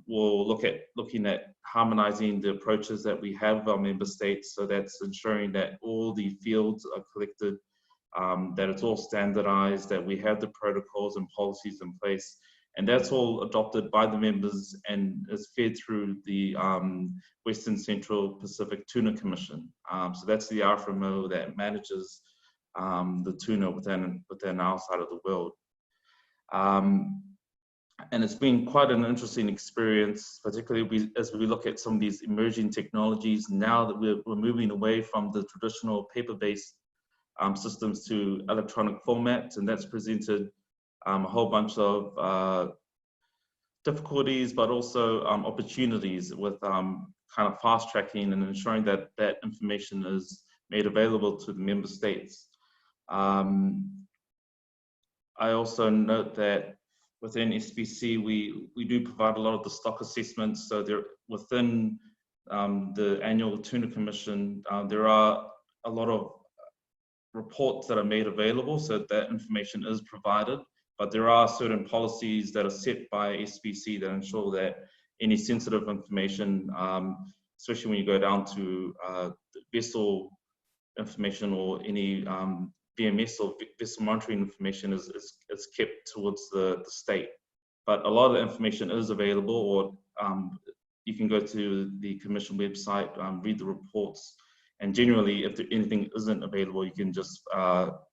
will looking at harmonizing the approaches that we have with our member states. So that's ensuring that all the fields are collected, that it's all standardized, that we have the protocols and policies in place, and that's all adopted by the members and is fed through the Western Central Pacific Tuna Commission. So that's the RFMO that manages the tuna within our side of the world. And it's been quite an interesting experience, particularly as we look at some of these emerging technologies now that we're moving away from the traditional paper-based systems to electronic formats, and that's presented a whole bunch of difficulties, but also opportunities with kind of fast tracking and ensuring that that information is made available to the member states. I also note that within SPC, we do provide a lot of the stock assessments. So there, within the annual Tuna Commission, there are a lot of reports that are made available, so that information is provided. But there are certain policies that are set by SPC that ensure that any sensitive information, especially when you go down to vessel information or any VMS or vessel monitoring information is kept towards the state. But a lot of the information is available, or you can go to the Commission website, read the reports, and generally, if anything isn't available, you can just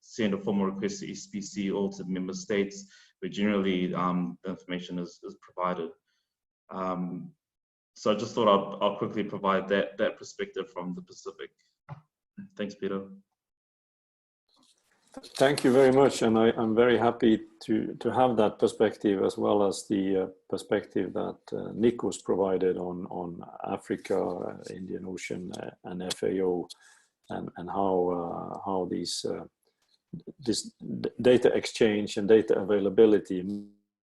send a formal request to SPC or to the member states, where generally the information is provided. So I just thought I'll quickly provide that perspective from the Pacific. Thanks, Peter. Thank you very much, and I'm very happy to have that perspective, as well as the perspective that Nikos provided on Africa, Indian Ocean, and FAO, and how this data exchange and data availability,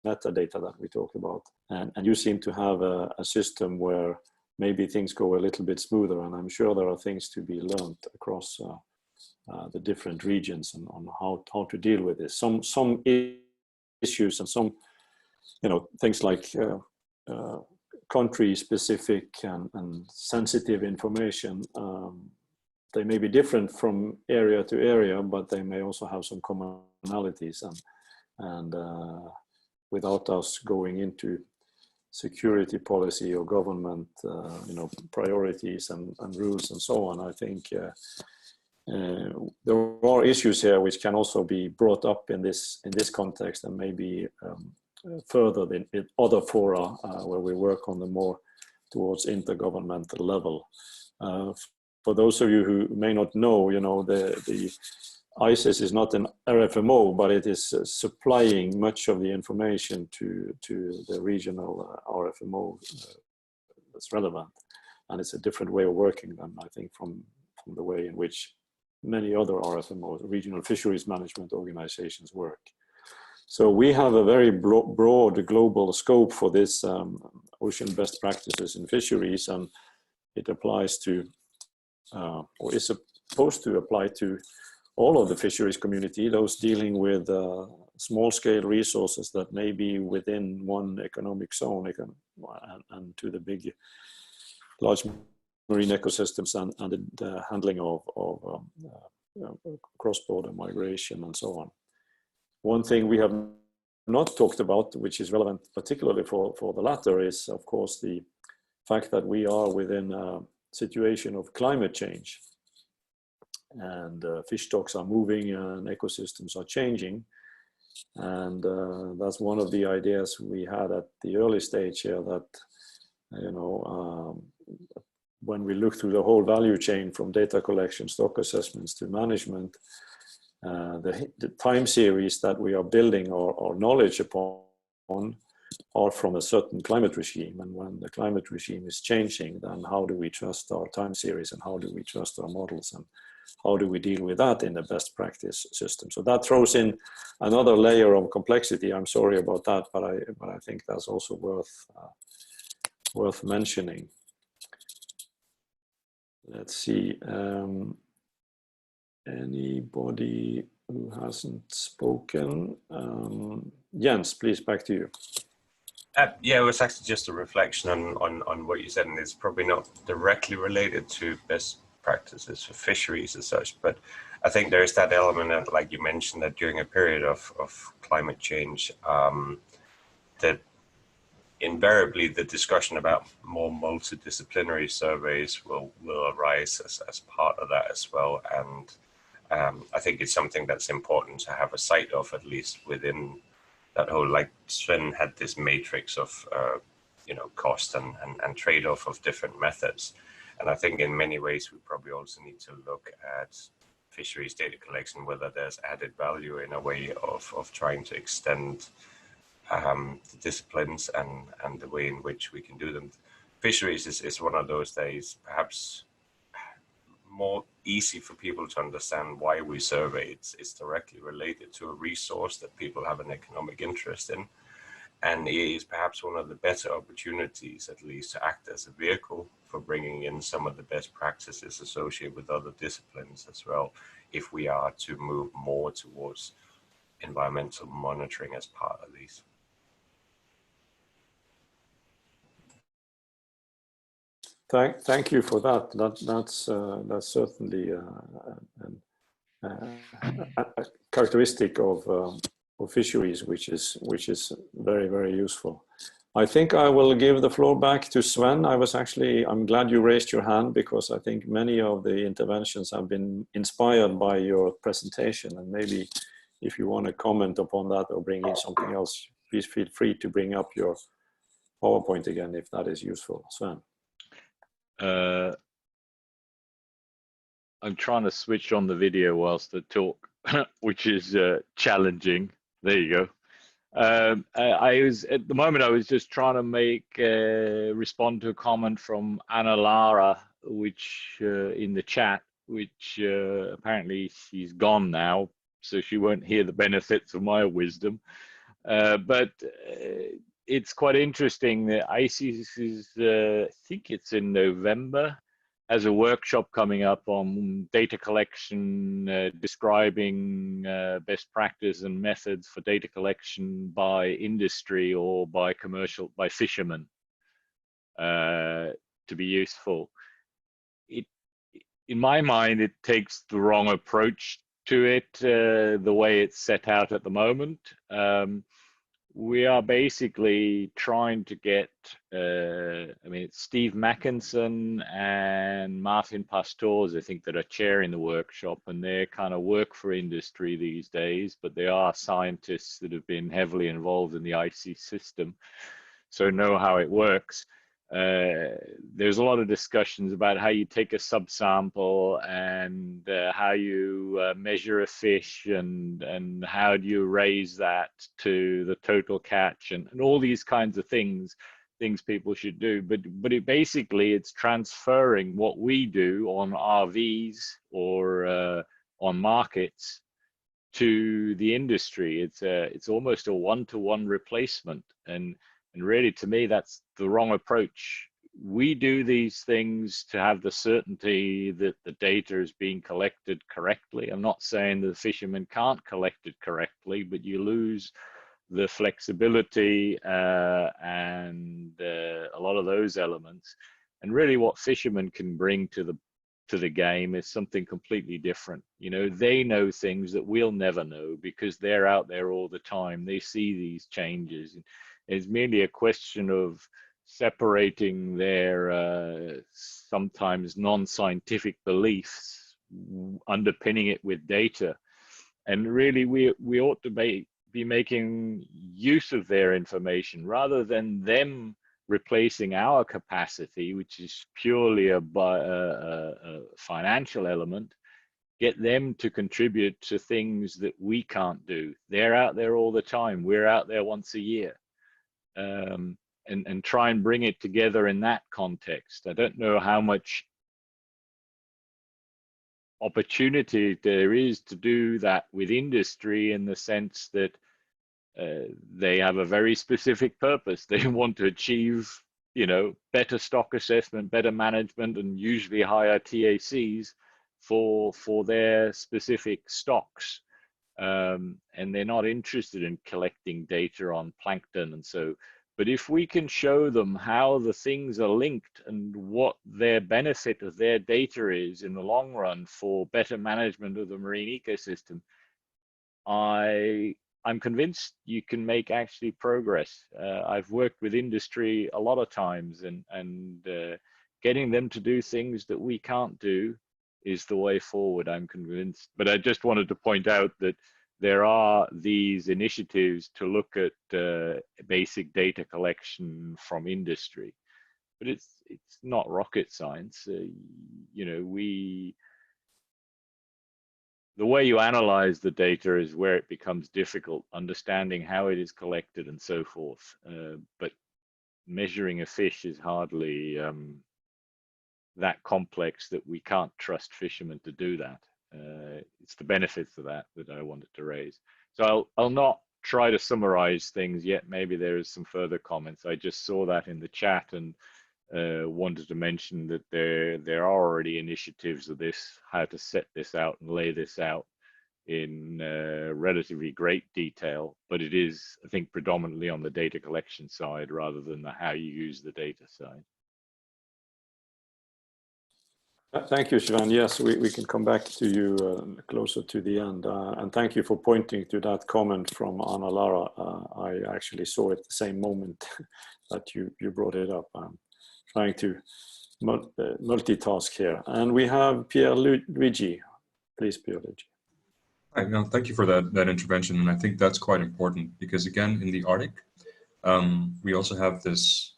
metadata that we talked about, and you seem to have a system where maybe things go a little bit smoother, and I'm sure there are things to be learned across the different regions and on how to deal with this. Some issues and some, things like country specific and sensitive information, they may be different from area to area, but they may also have some commonalities, and without us going into security policy or government priorities and rules and so on, I think there are issues here which can also be brought up in this context, and maybe further in other fora where we work on the more towards intergovernmental level. For those of you who may not know, the ICES is not an RFMO, but it is supplying much of the information to the regional RFMO that's relevant, and it's a different way of working than I think from the way in which many other RFMOs, regional fisheries management organizations, work. So we have a very broad global scope for this ocean best practices in fisheries, and it applies to, or is supposed to apply to, all of the fisheries community, those dealing with small scale resources that may be within one economic zone, and to the big, large marine ecosystems and the handling of cross-border migration and so on. One thing we have not talked about, which is relevant particularly for the latter, is of course the fact that we are within a situation of climate change. and fish stocks are moving and ecosystems are changing. And that's one of the ideas we had at the early stage here, that, you know, when we look through the whole value chain from data collection, stock assessments to management, the time series that we are building our knowledge upon are from a certain climate regime. And when the climate regime is changing, then how do we trust our time series, and how do we trust our models, and how do we deal with that in the best practice system? So that throws in another layer of complexity. I'm sorry about that, but I think that's also worth mentioning. Let's see, anybody who hasn't spoken? Jens, please, back to you. Yeah, it was actually just a reflection on what you said, and it's probably not directly related to best practices for fisheries as such, but I think there is that element that, like you mentioned, that during a period of climate change, that invariably the discussion about more multidisciplinary surveys will arise as part of that as well. And I think it's something that's important to have a sight of, at least within that whole, like Sven had this matrix of, you know, cost and trade-off of different methods. And I think in many ways, we probably also need to look at fisheries data collection, whether there's added value in a way of trying to extend the disciplines and the way in which we can do them. Fisheries is one of those days, perhaps more easy for people to understand why we survey. It's directly related to a resource that people have an economic interest in. And it is perhaps one of the better opportunities, at least, to act as a vehicle for bringing in some of the best practices associated with other disciplines as well, if we are to move more towards environmental monitoring as part of these. Thank you for that. That's certainly a characteristic of fisheries, which is very, very useful. I think I will give the floor back to Sven. I'm glad you raised your hand, because I think many of the interventions have been inspired by your presentation, and maybe if you want to comment upon that or bring in something else, please feel free to bring up your PowerPoint again if that is useful. Sven. I'm trying to switch on the video whilst I talk, which is challenging. There you go. I was at the moment I was just trying to respond to a comment from Anna Lara, which in the chat, which apparently she's gone now, so she won't hear the benefits of my wisdom. But it's quite interesting that ICES is, I think it's in November, has a workshop coming up on data collection, describing best practice and methods for data collection by industry or by fishermen to be useful. In my mind, it takes the wrong approach to it, the way it's set out at the moment. We are basically trying to get, it's Steve Mackinson and Martin Pastors, I think, that are chairing the workshop, and they kind of work for industry these days, but they are scientists that have been heavily involved in the IC system, so know how it works. There's a lot of discussions about how you take a subsample and how you measure a fish and how do you raise that to the total catch and all these kinds of things people should do. But it basically, it's transferring what we do on RVs or on markets to the industry. It's almost a one-to-one replacement, and really, to me, that's the wrong approach. We do these things to have the certainty that the data is being collected correctly. I'm not saying the fishermen can't collect it correctly, but you lose the flexibility and a lot of those elements. And really, what fishermen can bring to the game is something completely different. You know, they know things that we'll never know because they're out there all the time. They see these changes. It's merely a question of separating their sometimes non-scientific beliefs underpinning it with data. And really, we ought to be making use of their information rather than them replacing our capacity, which is purely a financial element. Get them to contribute to things that we can't do. They're out there all the time. We're out there once a year. And try and bring it together in that context. I don't know how much opportunity there is to do that with industry, in the sense that they have a very specific purpose. They want to achieve, you know, better stock assessment, better management, and usually higher TACs for their specific stocks. And they're not interested in collecting data on plankton and so. But if we can show them how the things are linked and what their benefit of their data is in the long run for better management of the marine ecosystem, I'm convinced you can make actually progress. I've worked with industry a lot of times, and getting them to do things that we can't do is the way forward, I'm convinced. But I just wanted to point out that there are these initiatives to look at basic data collection from industry, but it's not rocket science. You know, the way you analyze the data is where it becomes difficult, understanding how it is collected and so forth. But measuring a fish is hardly that complex that we can't trust fishermen to do that. It's the benefits of that I wanted to raise. So I'll not try to summarize things yet. Maybe there is some further comments. I just saw that in the chat and wanted to mention that there are already initiatives of this, how to set this out and lay this out in relatively great detail, but it is, I think, predominantly on the data collection side rather than the how you use the data side. Thank you, Sivan. Yes, we can come back to you closer to the end. And thank you for pointing to that comment from Anna Lara. I actually saw it the same moment that you brought it up. I'm trying to multitask here. And we have Pierluigi. Please, Pierluigi. Hi, no, thank you for that intervention. And I think that's quite important because, again, in the Arctic, we also have this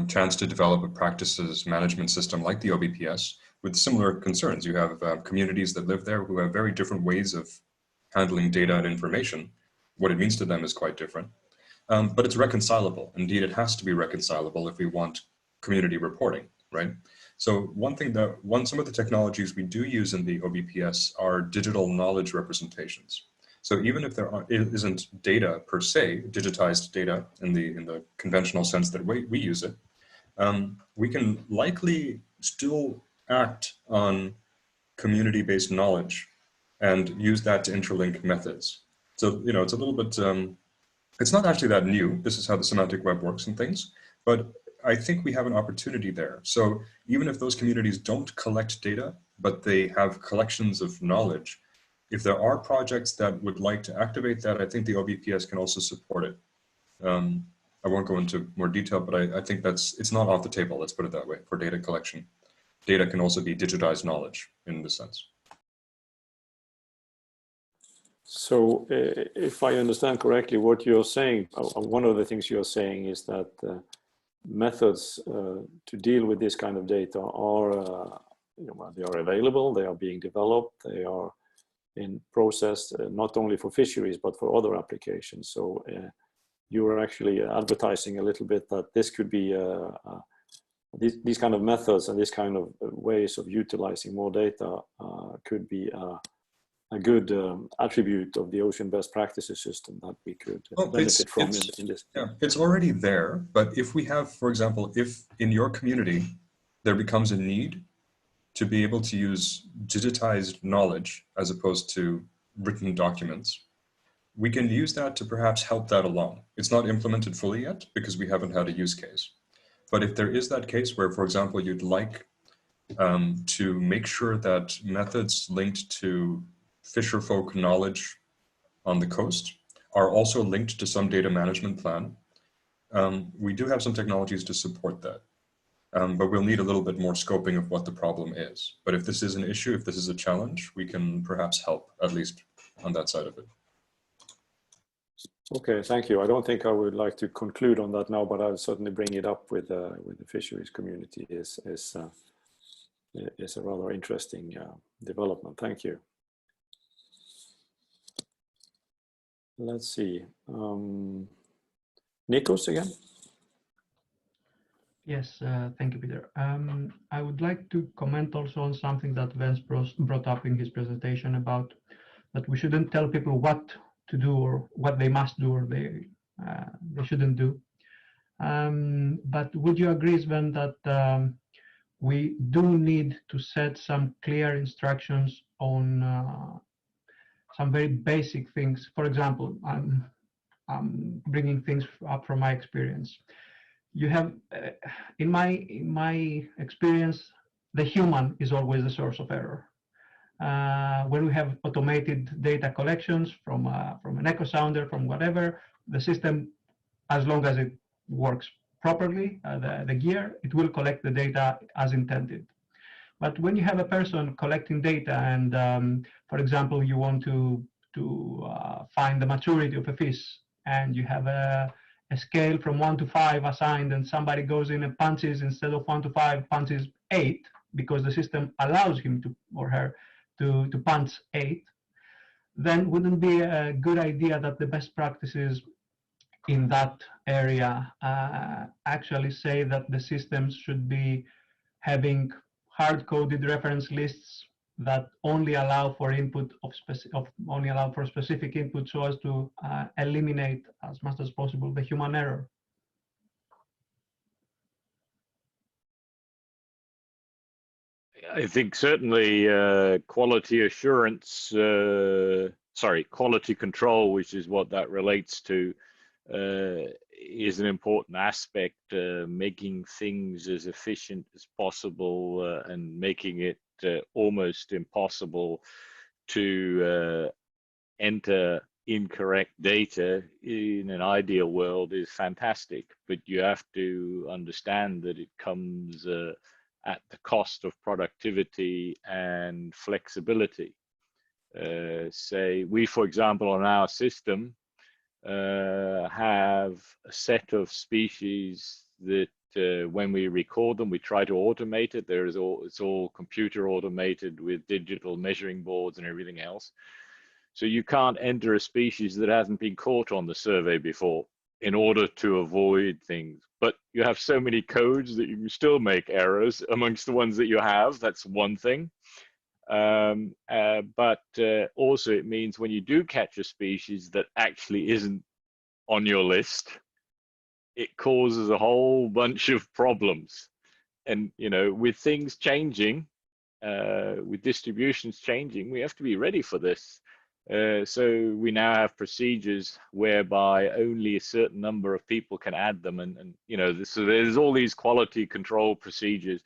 chance to develop a practices management system like the OBPS with similar concerns. You have communities that live there who have very different ways of handling data and information. What it means to them is quite different, but it's reconcilable. Indeed, it has to be reconcilable if we want community reporting, right? So some of the technologies we do use in the OBPS are digital knowledge representations. So even if there isn't data per se, digitized data in the conventional sense that we use it, we can likely still act on community-based knowledge and use that to interlink methods. So, you know, it's a little bit, it's not actually that new. This is how the semantic web works and things, but I think we have an opportunity there. So even if those communities don't collect data, but they have collections of knowledge, if there are projects that would like to activate that, I think the OBPS can also support it. I won't go into more detail, but I think it's not off the table, let's put it that way, for data collection. Data can also be digitized knowledge in this sense. So if I understand correctly, what you're saying, one of the things you're saying is that methods to deal with this kind of data are, they are available, they are being developed, they are in process, not only for fisheries, but for other applications. So you are actually advertising a little bit that this could be, these kind of methods and this kind of ways of utilizing more data could be a good attribute of the ocean best practices system that we could benefit from in this. Yeah, it's already there, but if we have, for example, if in your community there becomes a need to be able to use digitized knowledge as opposed to written documents, we can use that to perhaps help that along. It's not implemented fully yet because we haven't had a use case. But if there is that case where, for example, you'd like to make sure that methods linked to fisherfolk knowledge on the coast are also linked to some data management plan, we do have some technologies to support that. But we'll need a little bit more scoping of what the problem is. But if this is an issue, if this is a challenge, we can perhaps help, at least on that side of it. Okay, thank you. I don't think I would like to conclude on that now, but I'll certainly bring it up with the fisheries community. Is a rather interesting development. Thank you. Let's see. Nikos again. Yes, thank you, Peter. I would like to comment also on something that Vance brought up in his presentation about that we shouldn't tell people what to do or what they must do or they shouldn't do. But would you agree, Sven, that we do need to set some clear instructions on some very basic things? For example, I'm bringing things up from my experience. You have, in my experience, the human is always the source of error. When we have automated data collections from an echo sounder, from whatever, the system, as long as it works properly, the gear, it will collect the data as intended. But when you have a person collecting data and, for example, you want to find the maturity of a fish, and you have a scale from 1 to 5 assigned, and somebody goes in and punches, instead of 1 to 5, punches 8, because the system allows him to, or her, to punch 8, then wouldn't it be a good idea that the best practices in that area actually say that the systems should be having hard-coded reference lists that only allow for input only allow for specific input, so as to eliminate as much as possible the human error? I think certainly quality assurance, quality control, which is what that relates to, is an important aspect, making things as efficient as possible and making it almost impossible to enter incorrect data in an ideal world is fantastic, but you have to understand that it comes at the cost of productivity and flexibility. Say we, for example, on our system have a set of species that when we record them, we try to automate it. It's all computer automated with digital measuring boards and everything else. So you can't enter a species that hasn't been caught on the survey before in order to avoid things. But you have so many codes that you can still make errors amongst the ones that you have. That's one thing. But also it means when you do catch a species that actually isn't on your list, it causes a whole bunch of problems. And, you know, with things changing, with distributions changing, we have to be ready for this. So we now have procedures whereby only a certain number of people can add them. And you know, so there's all these quality control procedures,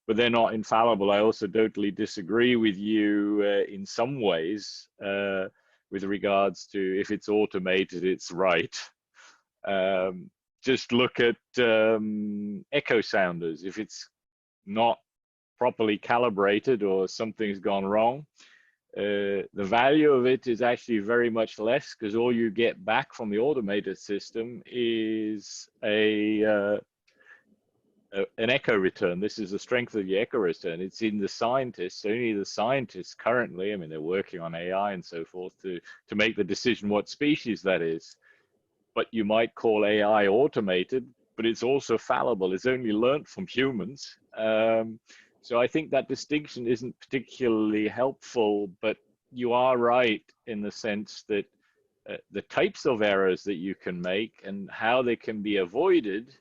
but they're not infallible. I also totally disagree with you in some ways with regards to if it's automated, it's right. Just look at echo sounders. If it's not properly calibrated or something's gone wrong, the value of it is actually very much less, because all you get back from the automated system is an echo return. This is the strength of the echo return. It's in the scientists. Only the scientists currently, I mean, they're working on AI and so forth to make the decision what species that is. But you might call AI automated, but it's also fallible. It's only learned from humans. So I think that distinction isn't particularly helpful, but you are right in the sense that the types of errors that you can make and how they can be avoided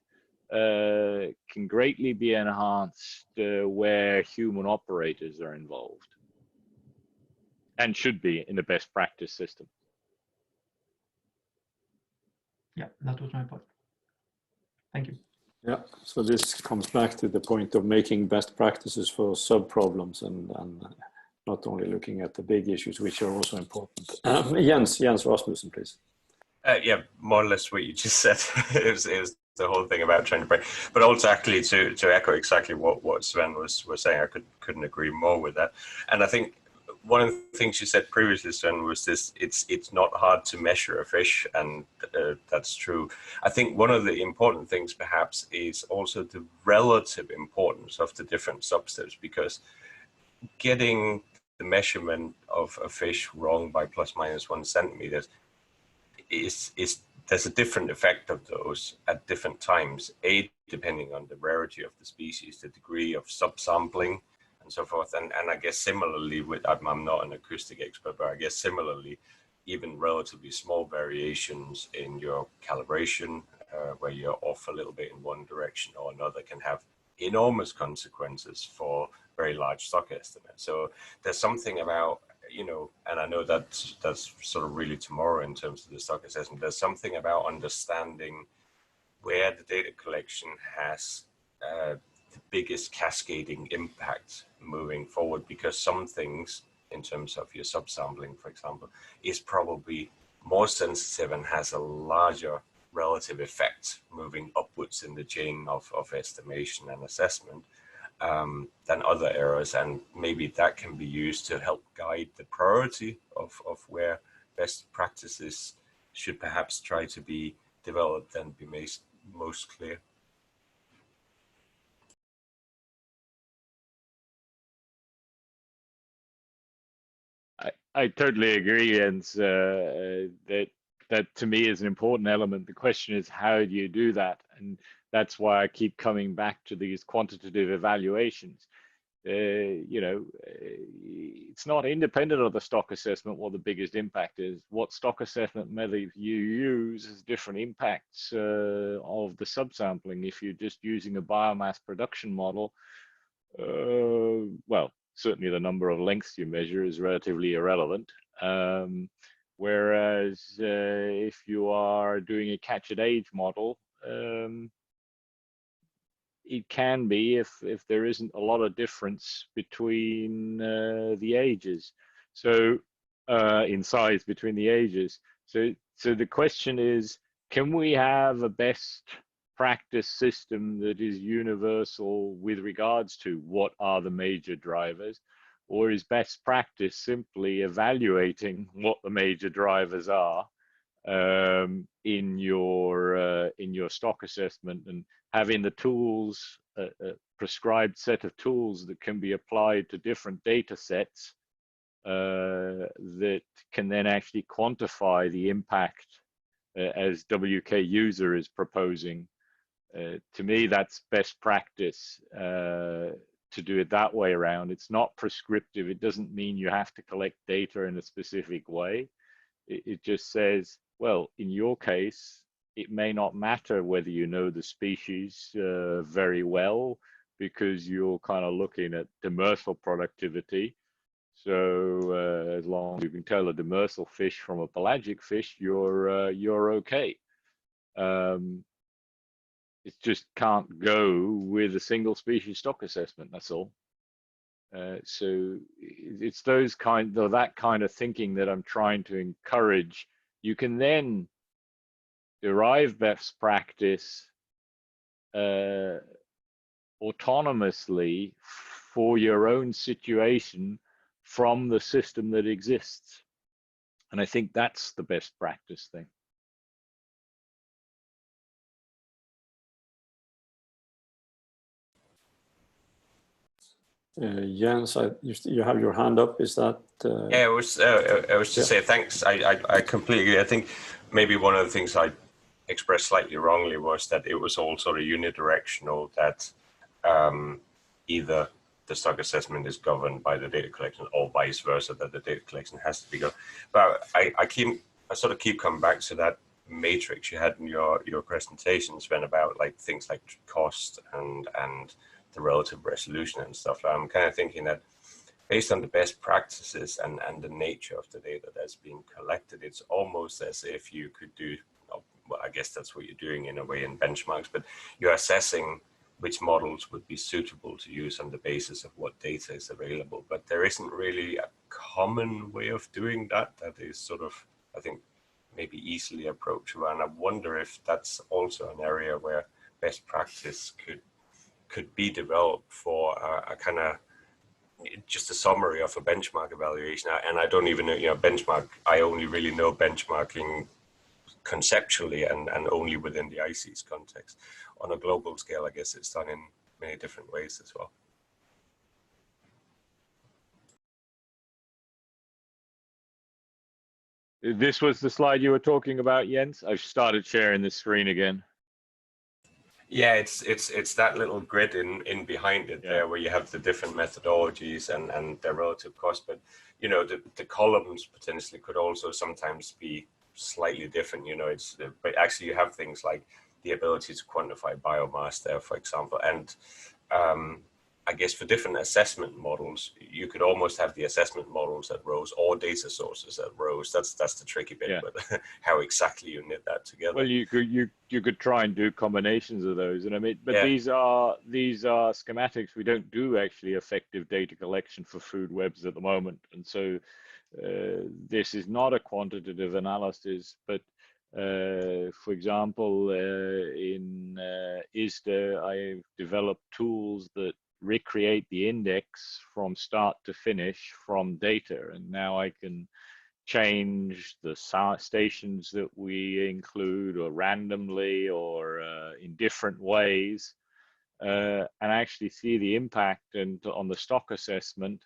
can greatly be enhanced where human operators are involved, and should be in the best practice system. Yeah, that was my point. Thank you. Yeah, so this comes back to the point of making best practices for sub-problems and not only looking at the big issues, which are also important. Jens Rasmussen, please. Yeah, more or less what you just said. It was the whole thing about trying to break, but also actually to echo exactly what Sven was saying, I couldn't agree more with that. And I think one of the things you said previously, Sven, was this: it's not hard to measure a fish, and that's true. I think one of the important things perhaps is also the relative importance of the different substeps, because getting the measurement of a fish wrong by ±1 centimeter is there's a different effect of those at different times, depending on the rarity of the species, the degree of subsampling, and so forth. And I guess similarly, I'm not an acoustic expert, but I guess similarly, even relatively small variations in your calibration, where you're off a little bit in one direction or another, can have enormous consequences for very large stock estimates. So there's something about, and I know that's sort of really tomorrow in terms of the stock assessment, there's something about understanding where the data collection has the biggest cascading impact moving forward, because some things, in terms of your subsampling, for example, is probably more sensitive and has a larger relative effect moving upwards in the chain of estimation and assessment than other areas, and maybe that can be used to help guide the priority of where best practices should perhaps try to be developed and be most clear. I totally agree, and that to me is an important element. The question is, how do you do that? And that's why I keep coming back to these quantitative evaluations. It's not independent of the stock assessment what the biggest impact is. What stock assessment method you use has different impacts of the subsampling. If you're just using a biomass production model, well, certainly the number of lengths you measure is relatively irrelevant. Whereas if you are doing a catch at age model, it can be if there isn't a lot of difference between the ages, so in size between the ages. So the question is, can we have a best practice system that is universal with regards to what are the major drivers, or is best practice simply evaluating what the major drivers are in your stock assessment, and having the tools, a prescribed set of tools that can be applied to different data sets that can then actually quantify the impact as WK user is proposing. To me, that's best practice to do it that way around. It's not prescriptive. It doesn't mean you have to collect data in a specific way. It just says, well, in your case, it may not matter whether you know the species very well, because you're kind of looking at demersal productivity. So as long as you can tell a demersal fish from a pelagic fish, you're okay. It just can't go with a single species stock assessment. That's all. So it's that kind of thinking that I'm trying to encourage. You can then derive best practice autonomously for your own situation from the system that exists. And I think that's the best practice thing. Jens, you have your hand up. Is that? Yeah, I was to say thanks. I completely agree. I think maybe one of the things I expressed slightly wrongly was that it was all sort of unidirectional, that either the stock assessment is governed by the data collection or vice versa, that the data collection has to be governed. But I sort of keep coming back to that matrix you had in your presentation, Sven, about like things like cost and the relative resolution and stuff. I'm kind of thinking that based on the best practices and the nature of the data that's being collected, it's almost as if you could do, well, I guess that's what you're doing in a way in benchmarks, but you're assessing which models would be suitable to use on the basis of what data is available. But there isn't really a common way of doing that. That is sort of, I think, maybe easily approachable. And I wonder if that's also an area where best practice could be developed for a kind of just a summary of a benchmark evaluation. And I don't even know, benchmark, I only really know benchmarking conceptually and only within the ICES context. On a global scale, I guess it's done in many different ways as well. This was the slide you were talking about, Jens? I've started sharing the screen again. Yeah, it's that little grid in behind it there where you have the different methodologies and their relative cost. But the columns potentially could also sometimes be slightly different. But actually you have things like the ability to quantify biomass there, for example, and I guess for different assessment models, you could almost have the assessment models at rows or data sources at rows. That's the tricky bit, but how exactly you knit that together. Well, you could try and do combinations of those, and I mean, but these are schematics. We don't do actually effective data collection for food webs at the moment, and so this is not a quantitative analysis, but for example, in ISDA, I've developed tools that recreate the index from start to finish from data, and now I can change the stations that we include or randomly or in different ways, and actually see the impact and on the stock assessment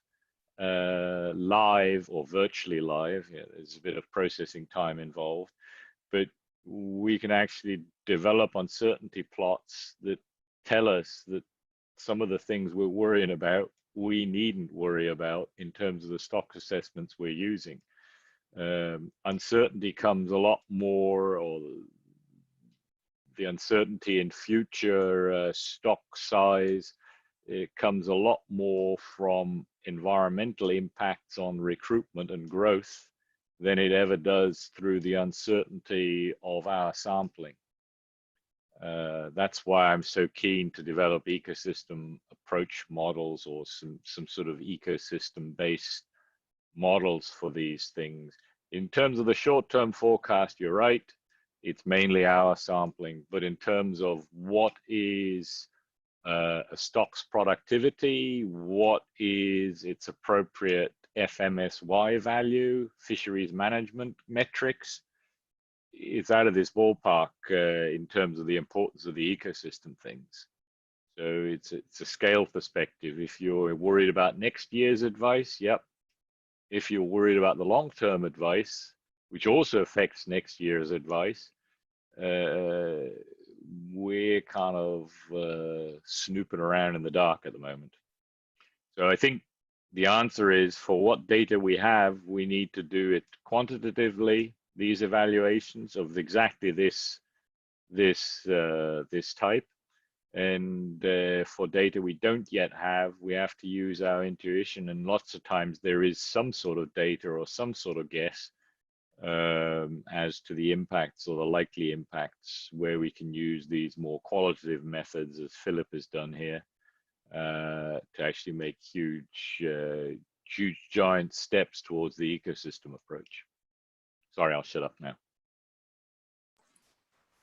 live or virtually live. There's a bit of processing time involved, but we can actually develop uncertainty plots that tell us that some of the things we're worrying about, we needn't worry about in terms of the stock assessments we're using. Uncertainty comes a lot more, or the uncertainty in future stock size, it comes a lot more from environmental impacts on recruitment and growth than it ever does through the uncertainty of our sampling. That's why I'm so keen to develop ecosystem approach models or some sort of ecosystem-based models for these things. In terms of the short-term forecast, you're right, it's mainly our sampling, but in terms of what is a stock's productivity, what is its appropriate FMSY value, fisheries management metrics, it's out of this ballpark in terms of the importance of the ecosystem things. So it's a scale perspective. If you're worried about next year's advice, yep. If you're worried about the long-term advice, which also affects next year's advice, we're kind of snooping around in the dark at the moment. So I think the answer is, for what data we have, we need to do it quantitatively, these evaluations of exactly this type. And for data we don't yet have, we have to use our intuition, and lots of times there is some sort of data or some sort of guess as to the impacts or the likely impacts, where we can use these more qualitative methods, as Philip has done here, to actually make huge giant steps towards the ecosystem approach. Sorry, I'll shut up now.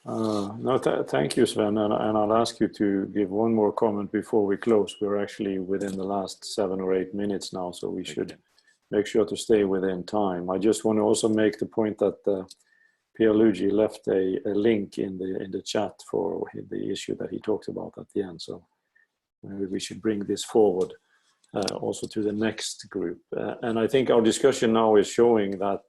No, thank you, Sven, and I'll ask you to give one more comment before we close. We're actually within the last 7 or 8 minutes now, so we should make sure to stay within time. I just want to also make the point that Pierluigi left a link in the chat for the issue that he talked about at the end, so maybe we should bring this forward also to the next group. And I think our discussion now is showing that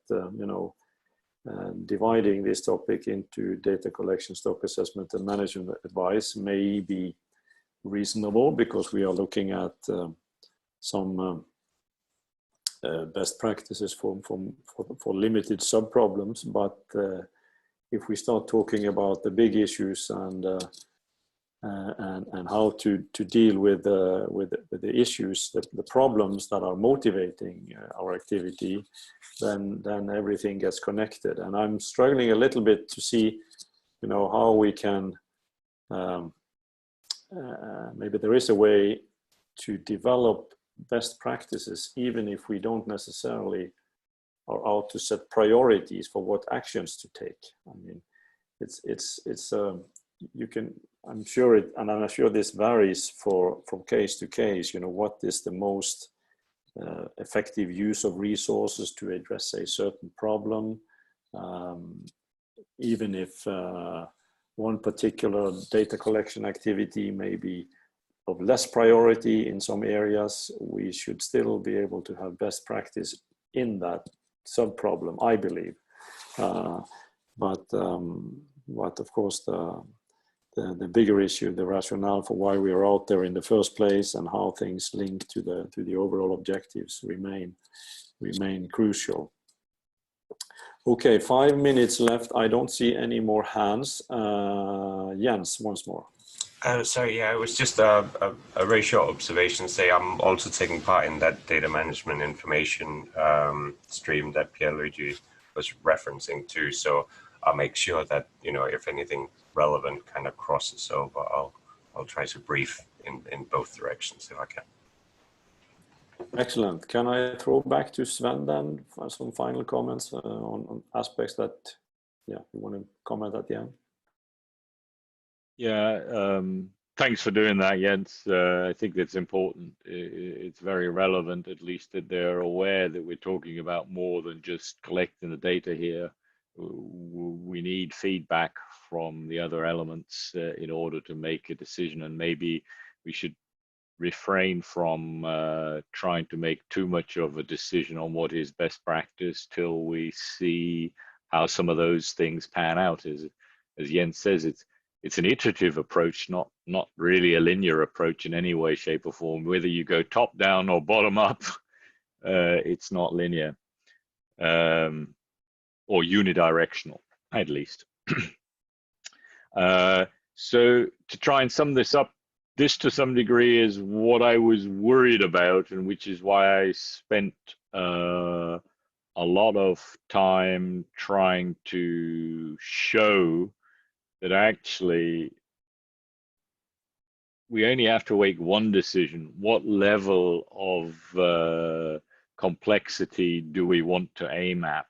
dividing this topic into data collection, stock assessment, and management advice may be reasonable, because we are looking at some best practices for limited sub-problems. But if we start talking about the big issues and how to deal with the issues, the problems that are motivating our activity, then everything gets connected. And I'm struggling a little bit to see, how we can, maybe there is a way to develop best practices, even if we don't necessarily out to set priorities for what actions to take. I mean, you can, I'm sure this varies from case to case. You know, what is the most effective use of resources to address a certain problem, even if one particular data collection activity may be of less priority in some areas, we should still be able to have best practice in that sub-problem, I believe. But of course, the bigger issue, the rationale for why we are out there in the first place and how things link to the overall objectives remain crucial. Okay, 5 minutes left. I don't see any more hands. Jens, once more. Sorry, yeah, it was just a very short observation. Say, I'm also taking part in that data management information stream that Pierluigi was referencing to. So I'll make sure that, you know, if anything relevant kind of crosses over, I'll try to brief in both directions if I can. Excellent. Can I throw back to Sven then for some final comments on aspects that, yeah, you want to comment at the end? Yeah, thanks for doing that, Jens. I think that's important. It's very relevant, at least that they're aware that we're talking about more than just collecting the data here. We need feedback from the other elements in order to make a decision, and maybe we should refrain from trying to make too much of a decision on what is best practice till we see how some of those things pan out. As Jens says, it's an iterative approach, not really a linear approach in any way, shape, or form. Whether you go top down or bottom up, it's not linear or unidirectional, at least. So to try and sum this up, this to some degree is what I was worried about, and which is why I spent a lot of time trying to show that actually we only have to make one decision. What level of complexity do we want to aim at?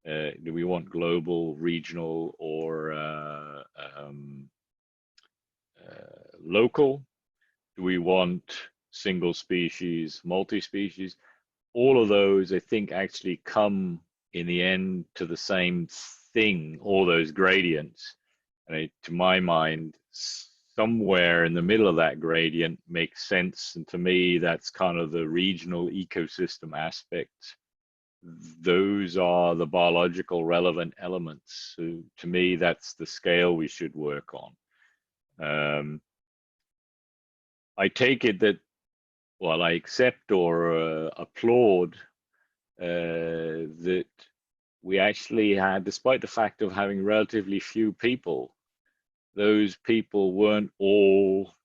Do we want global, regional, or local? Do we want single species, multi-species? All of those, I think, actually come in the end to the same thing, all those gradients. And to my mind, somewhere in the middle of that gradient makes sense. And to me, that's kind of the regional ecosystem aspects. Those are the biological relevant elements. So to me, that's the scale we should work on. I take it that, well, I accept or applaud that we actually had, despite the fact of having relatively few people, those people weren't all,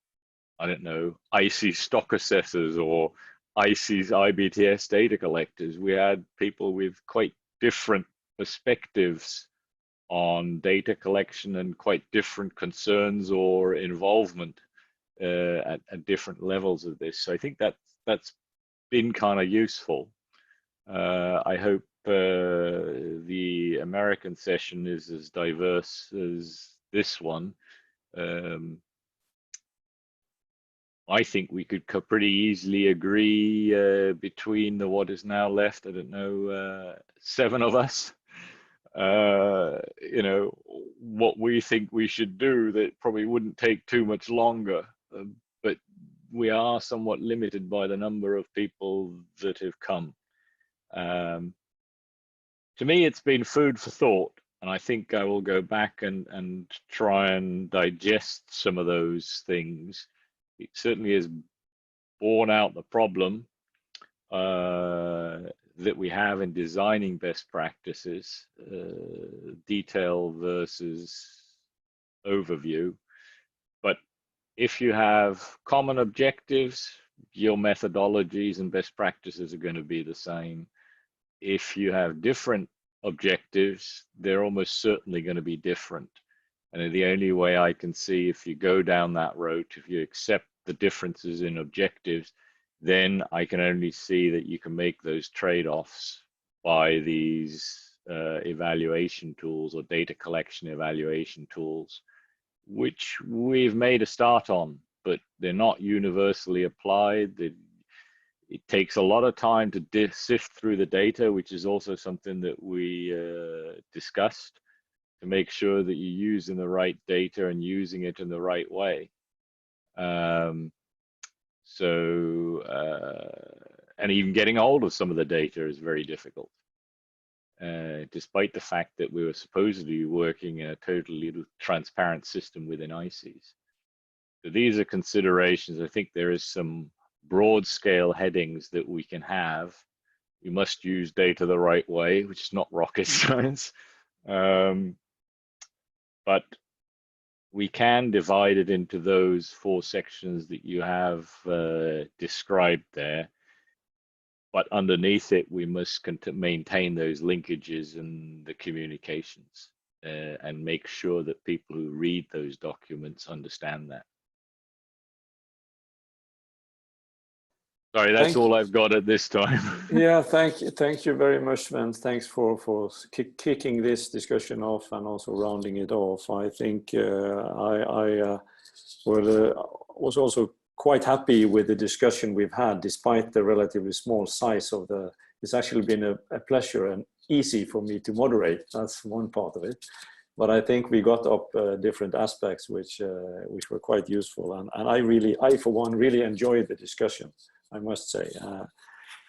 I don't know, ICES stock assessors or ICES IBTS data collectors. We had people with quite different perspectives on data collection and quite different concerns or involvement at different levels of this. So I think that's been kind of useful. I hope the American session is as diverse as this one. I think we could pretty easily agree between what is now left, I don't know, 7 of us, you know, what we think we should do. That probably wouldn't take too much longer, but we are somewhat limited by the number of people that have come. To me, it's been food for thought, and I think I will go back and try and digest some of those things. It certainly has borne out the problem that we have in designing best practices, detail versus overview. But if you have common objectives, your methodologies and best practices are going to be the same. If you have different objectives, they're almost certainly going to be different. And the only way I can see, if you go down that road, if you accept the differences in objectives, then I can only see that you can make those trade-offs by these evaluation tools or data collection evaluation tools, which we've made a start on, but they're not universally applied. It takes a lot of time to sift through the data, which is also something that we discussed, to make sure that you're using the right data and using it in the right way. And even getting a hold of some of the data is very difficult, despite the fact that we were supposedly working in a totally transparent system within ICES. So these are considerations. I think there is some broad scale headings that we can have. You must use data the right way, which is not rocket science. But we can divide it into those 4 sections that you have described there. But underneath it, we must maintain those linkages and the communications and make sure that people who read those documents understand that. Sorry, that's all I've got at this time. Yeah, thank you very much, Sven. Thanks for kicking this discussion off and also rounding it off. I think I was also quite happy with the discussion we've had, despite the relatively small size of the. It's actually been a pleasure and easy for me to moderate. That's one part of it. But I think we got up different aspects which were quite useful, and I for one really enjoyed the discussion, I must say.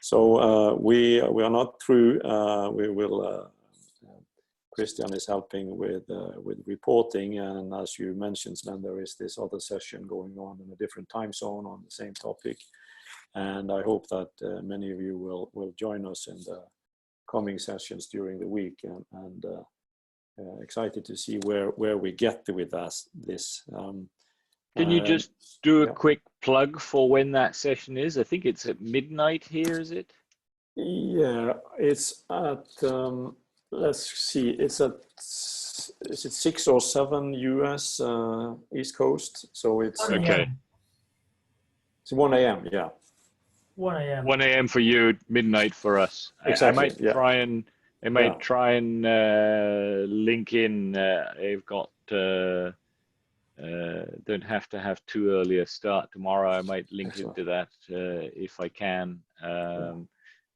So we are not through. We will. Christian is helping with reporting, and as you mentioned, Sven, there is this other session going on in a different time zone on the same topic, and I hope that many of you will join us in the coming sessions during the week, and excited to see where we get with this. Can you just do a quick plug for when that session is? I think it's at midnight here, is it? Yeah, it's at, let's see, it's at, is it 6 or 7 US East Coast? So it's okay. It's 1 a.m. Yeah. 1 a.m. 1 a.m. for you, midnight for us. Exactly. I might try and link in. I've got. Don't have to have too early a start tomorrow. I might link into that if I can,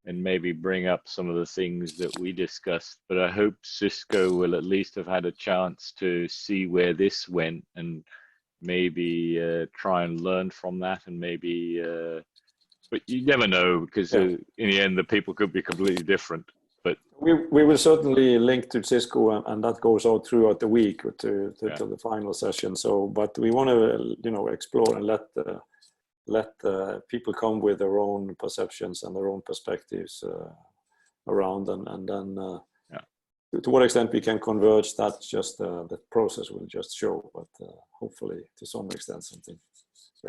and maybe bring up some of the things that we discussed. But I hope Cisco will at least have had a chance to see where this went and maybe try and learn from that, and maybe. But you never know, because in the end, the people could be completely different. But we will certainly link to Cisco, and that goes out throughout the week to the final session. So, but we want to explore and let people come with their own perceptions and their own perspectives around, and then to what extent we can converge, that's just the process will just show. But hopefully, to some extent, something.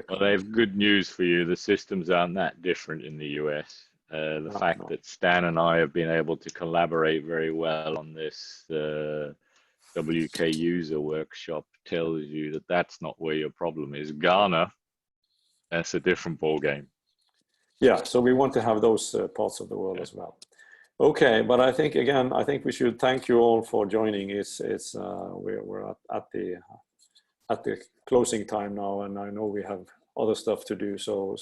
Well, I have good news for you. The systems aren't that different in the US. The fact that Stan and I have been able to collaborate very well on this WK user workshop tells you that that's not where your problem is. Ghana, that's a different ball game. Yeah, so we want to have those parts of the world as well. Okay, but I think again, I think we should thank you all for joining. We're at the closing time now, and I know we have other stuff to do. So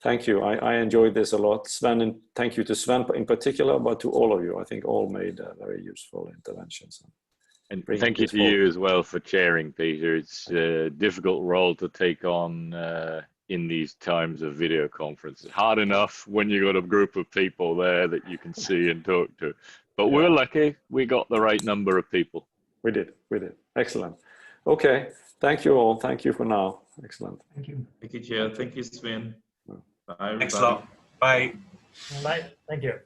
thank you. I enjoyed this a lot, Sven, and thank you to Sven in particular, but to all of you. I think all made very useful interventions. And thank you to you as well for chairing, Peter. It's a difficult role to take on in these times of video conferences. Hard enough when you got a group of people there that you can see and talk to. But we're lucky we got the right number of people. We did. Excellent. Okay. Thank you all. Thank you for now. Excellent. Thank you. Thank you, Chair. Thank you, Sven. Bye, everybody. Thanks a lot. Bye. Bye. Thank you.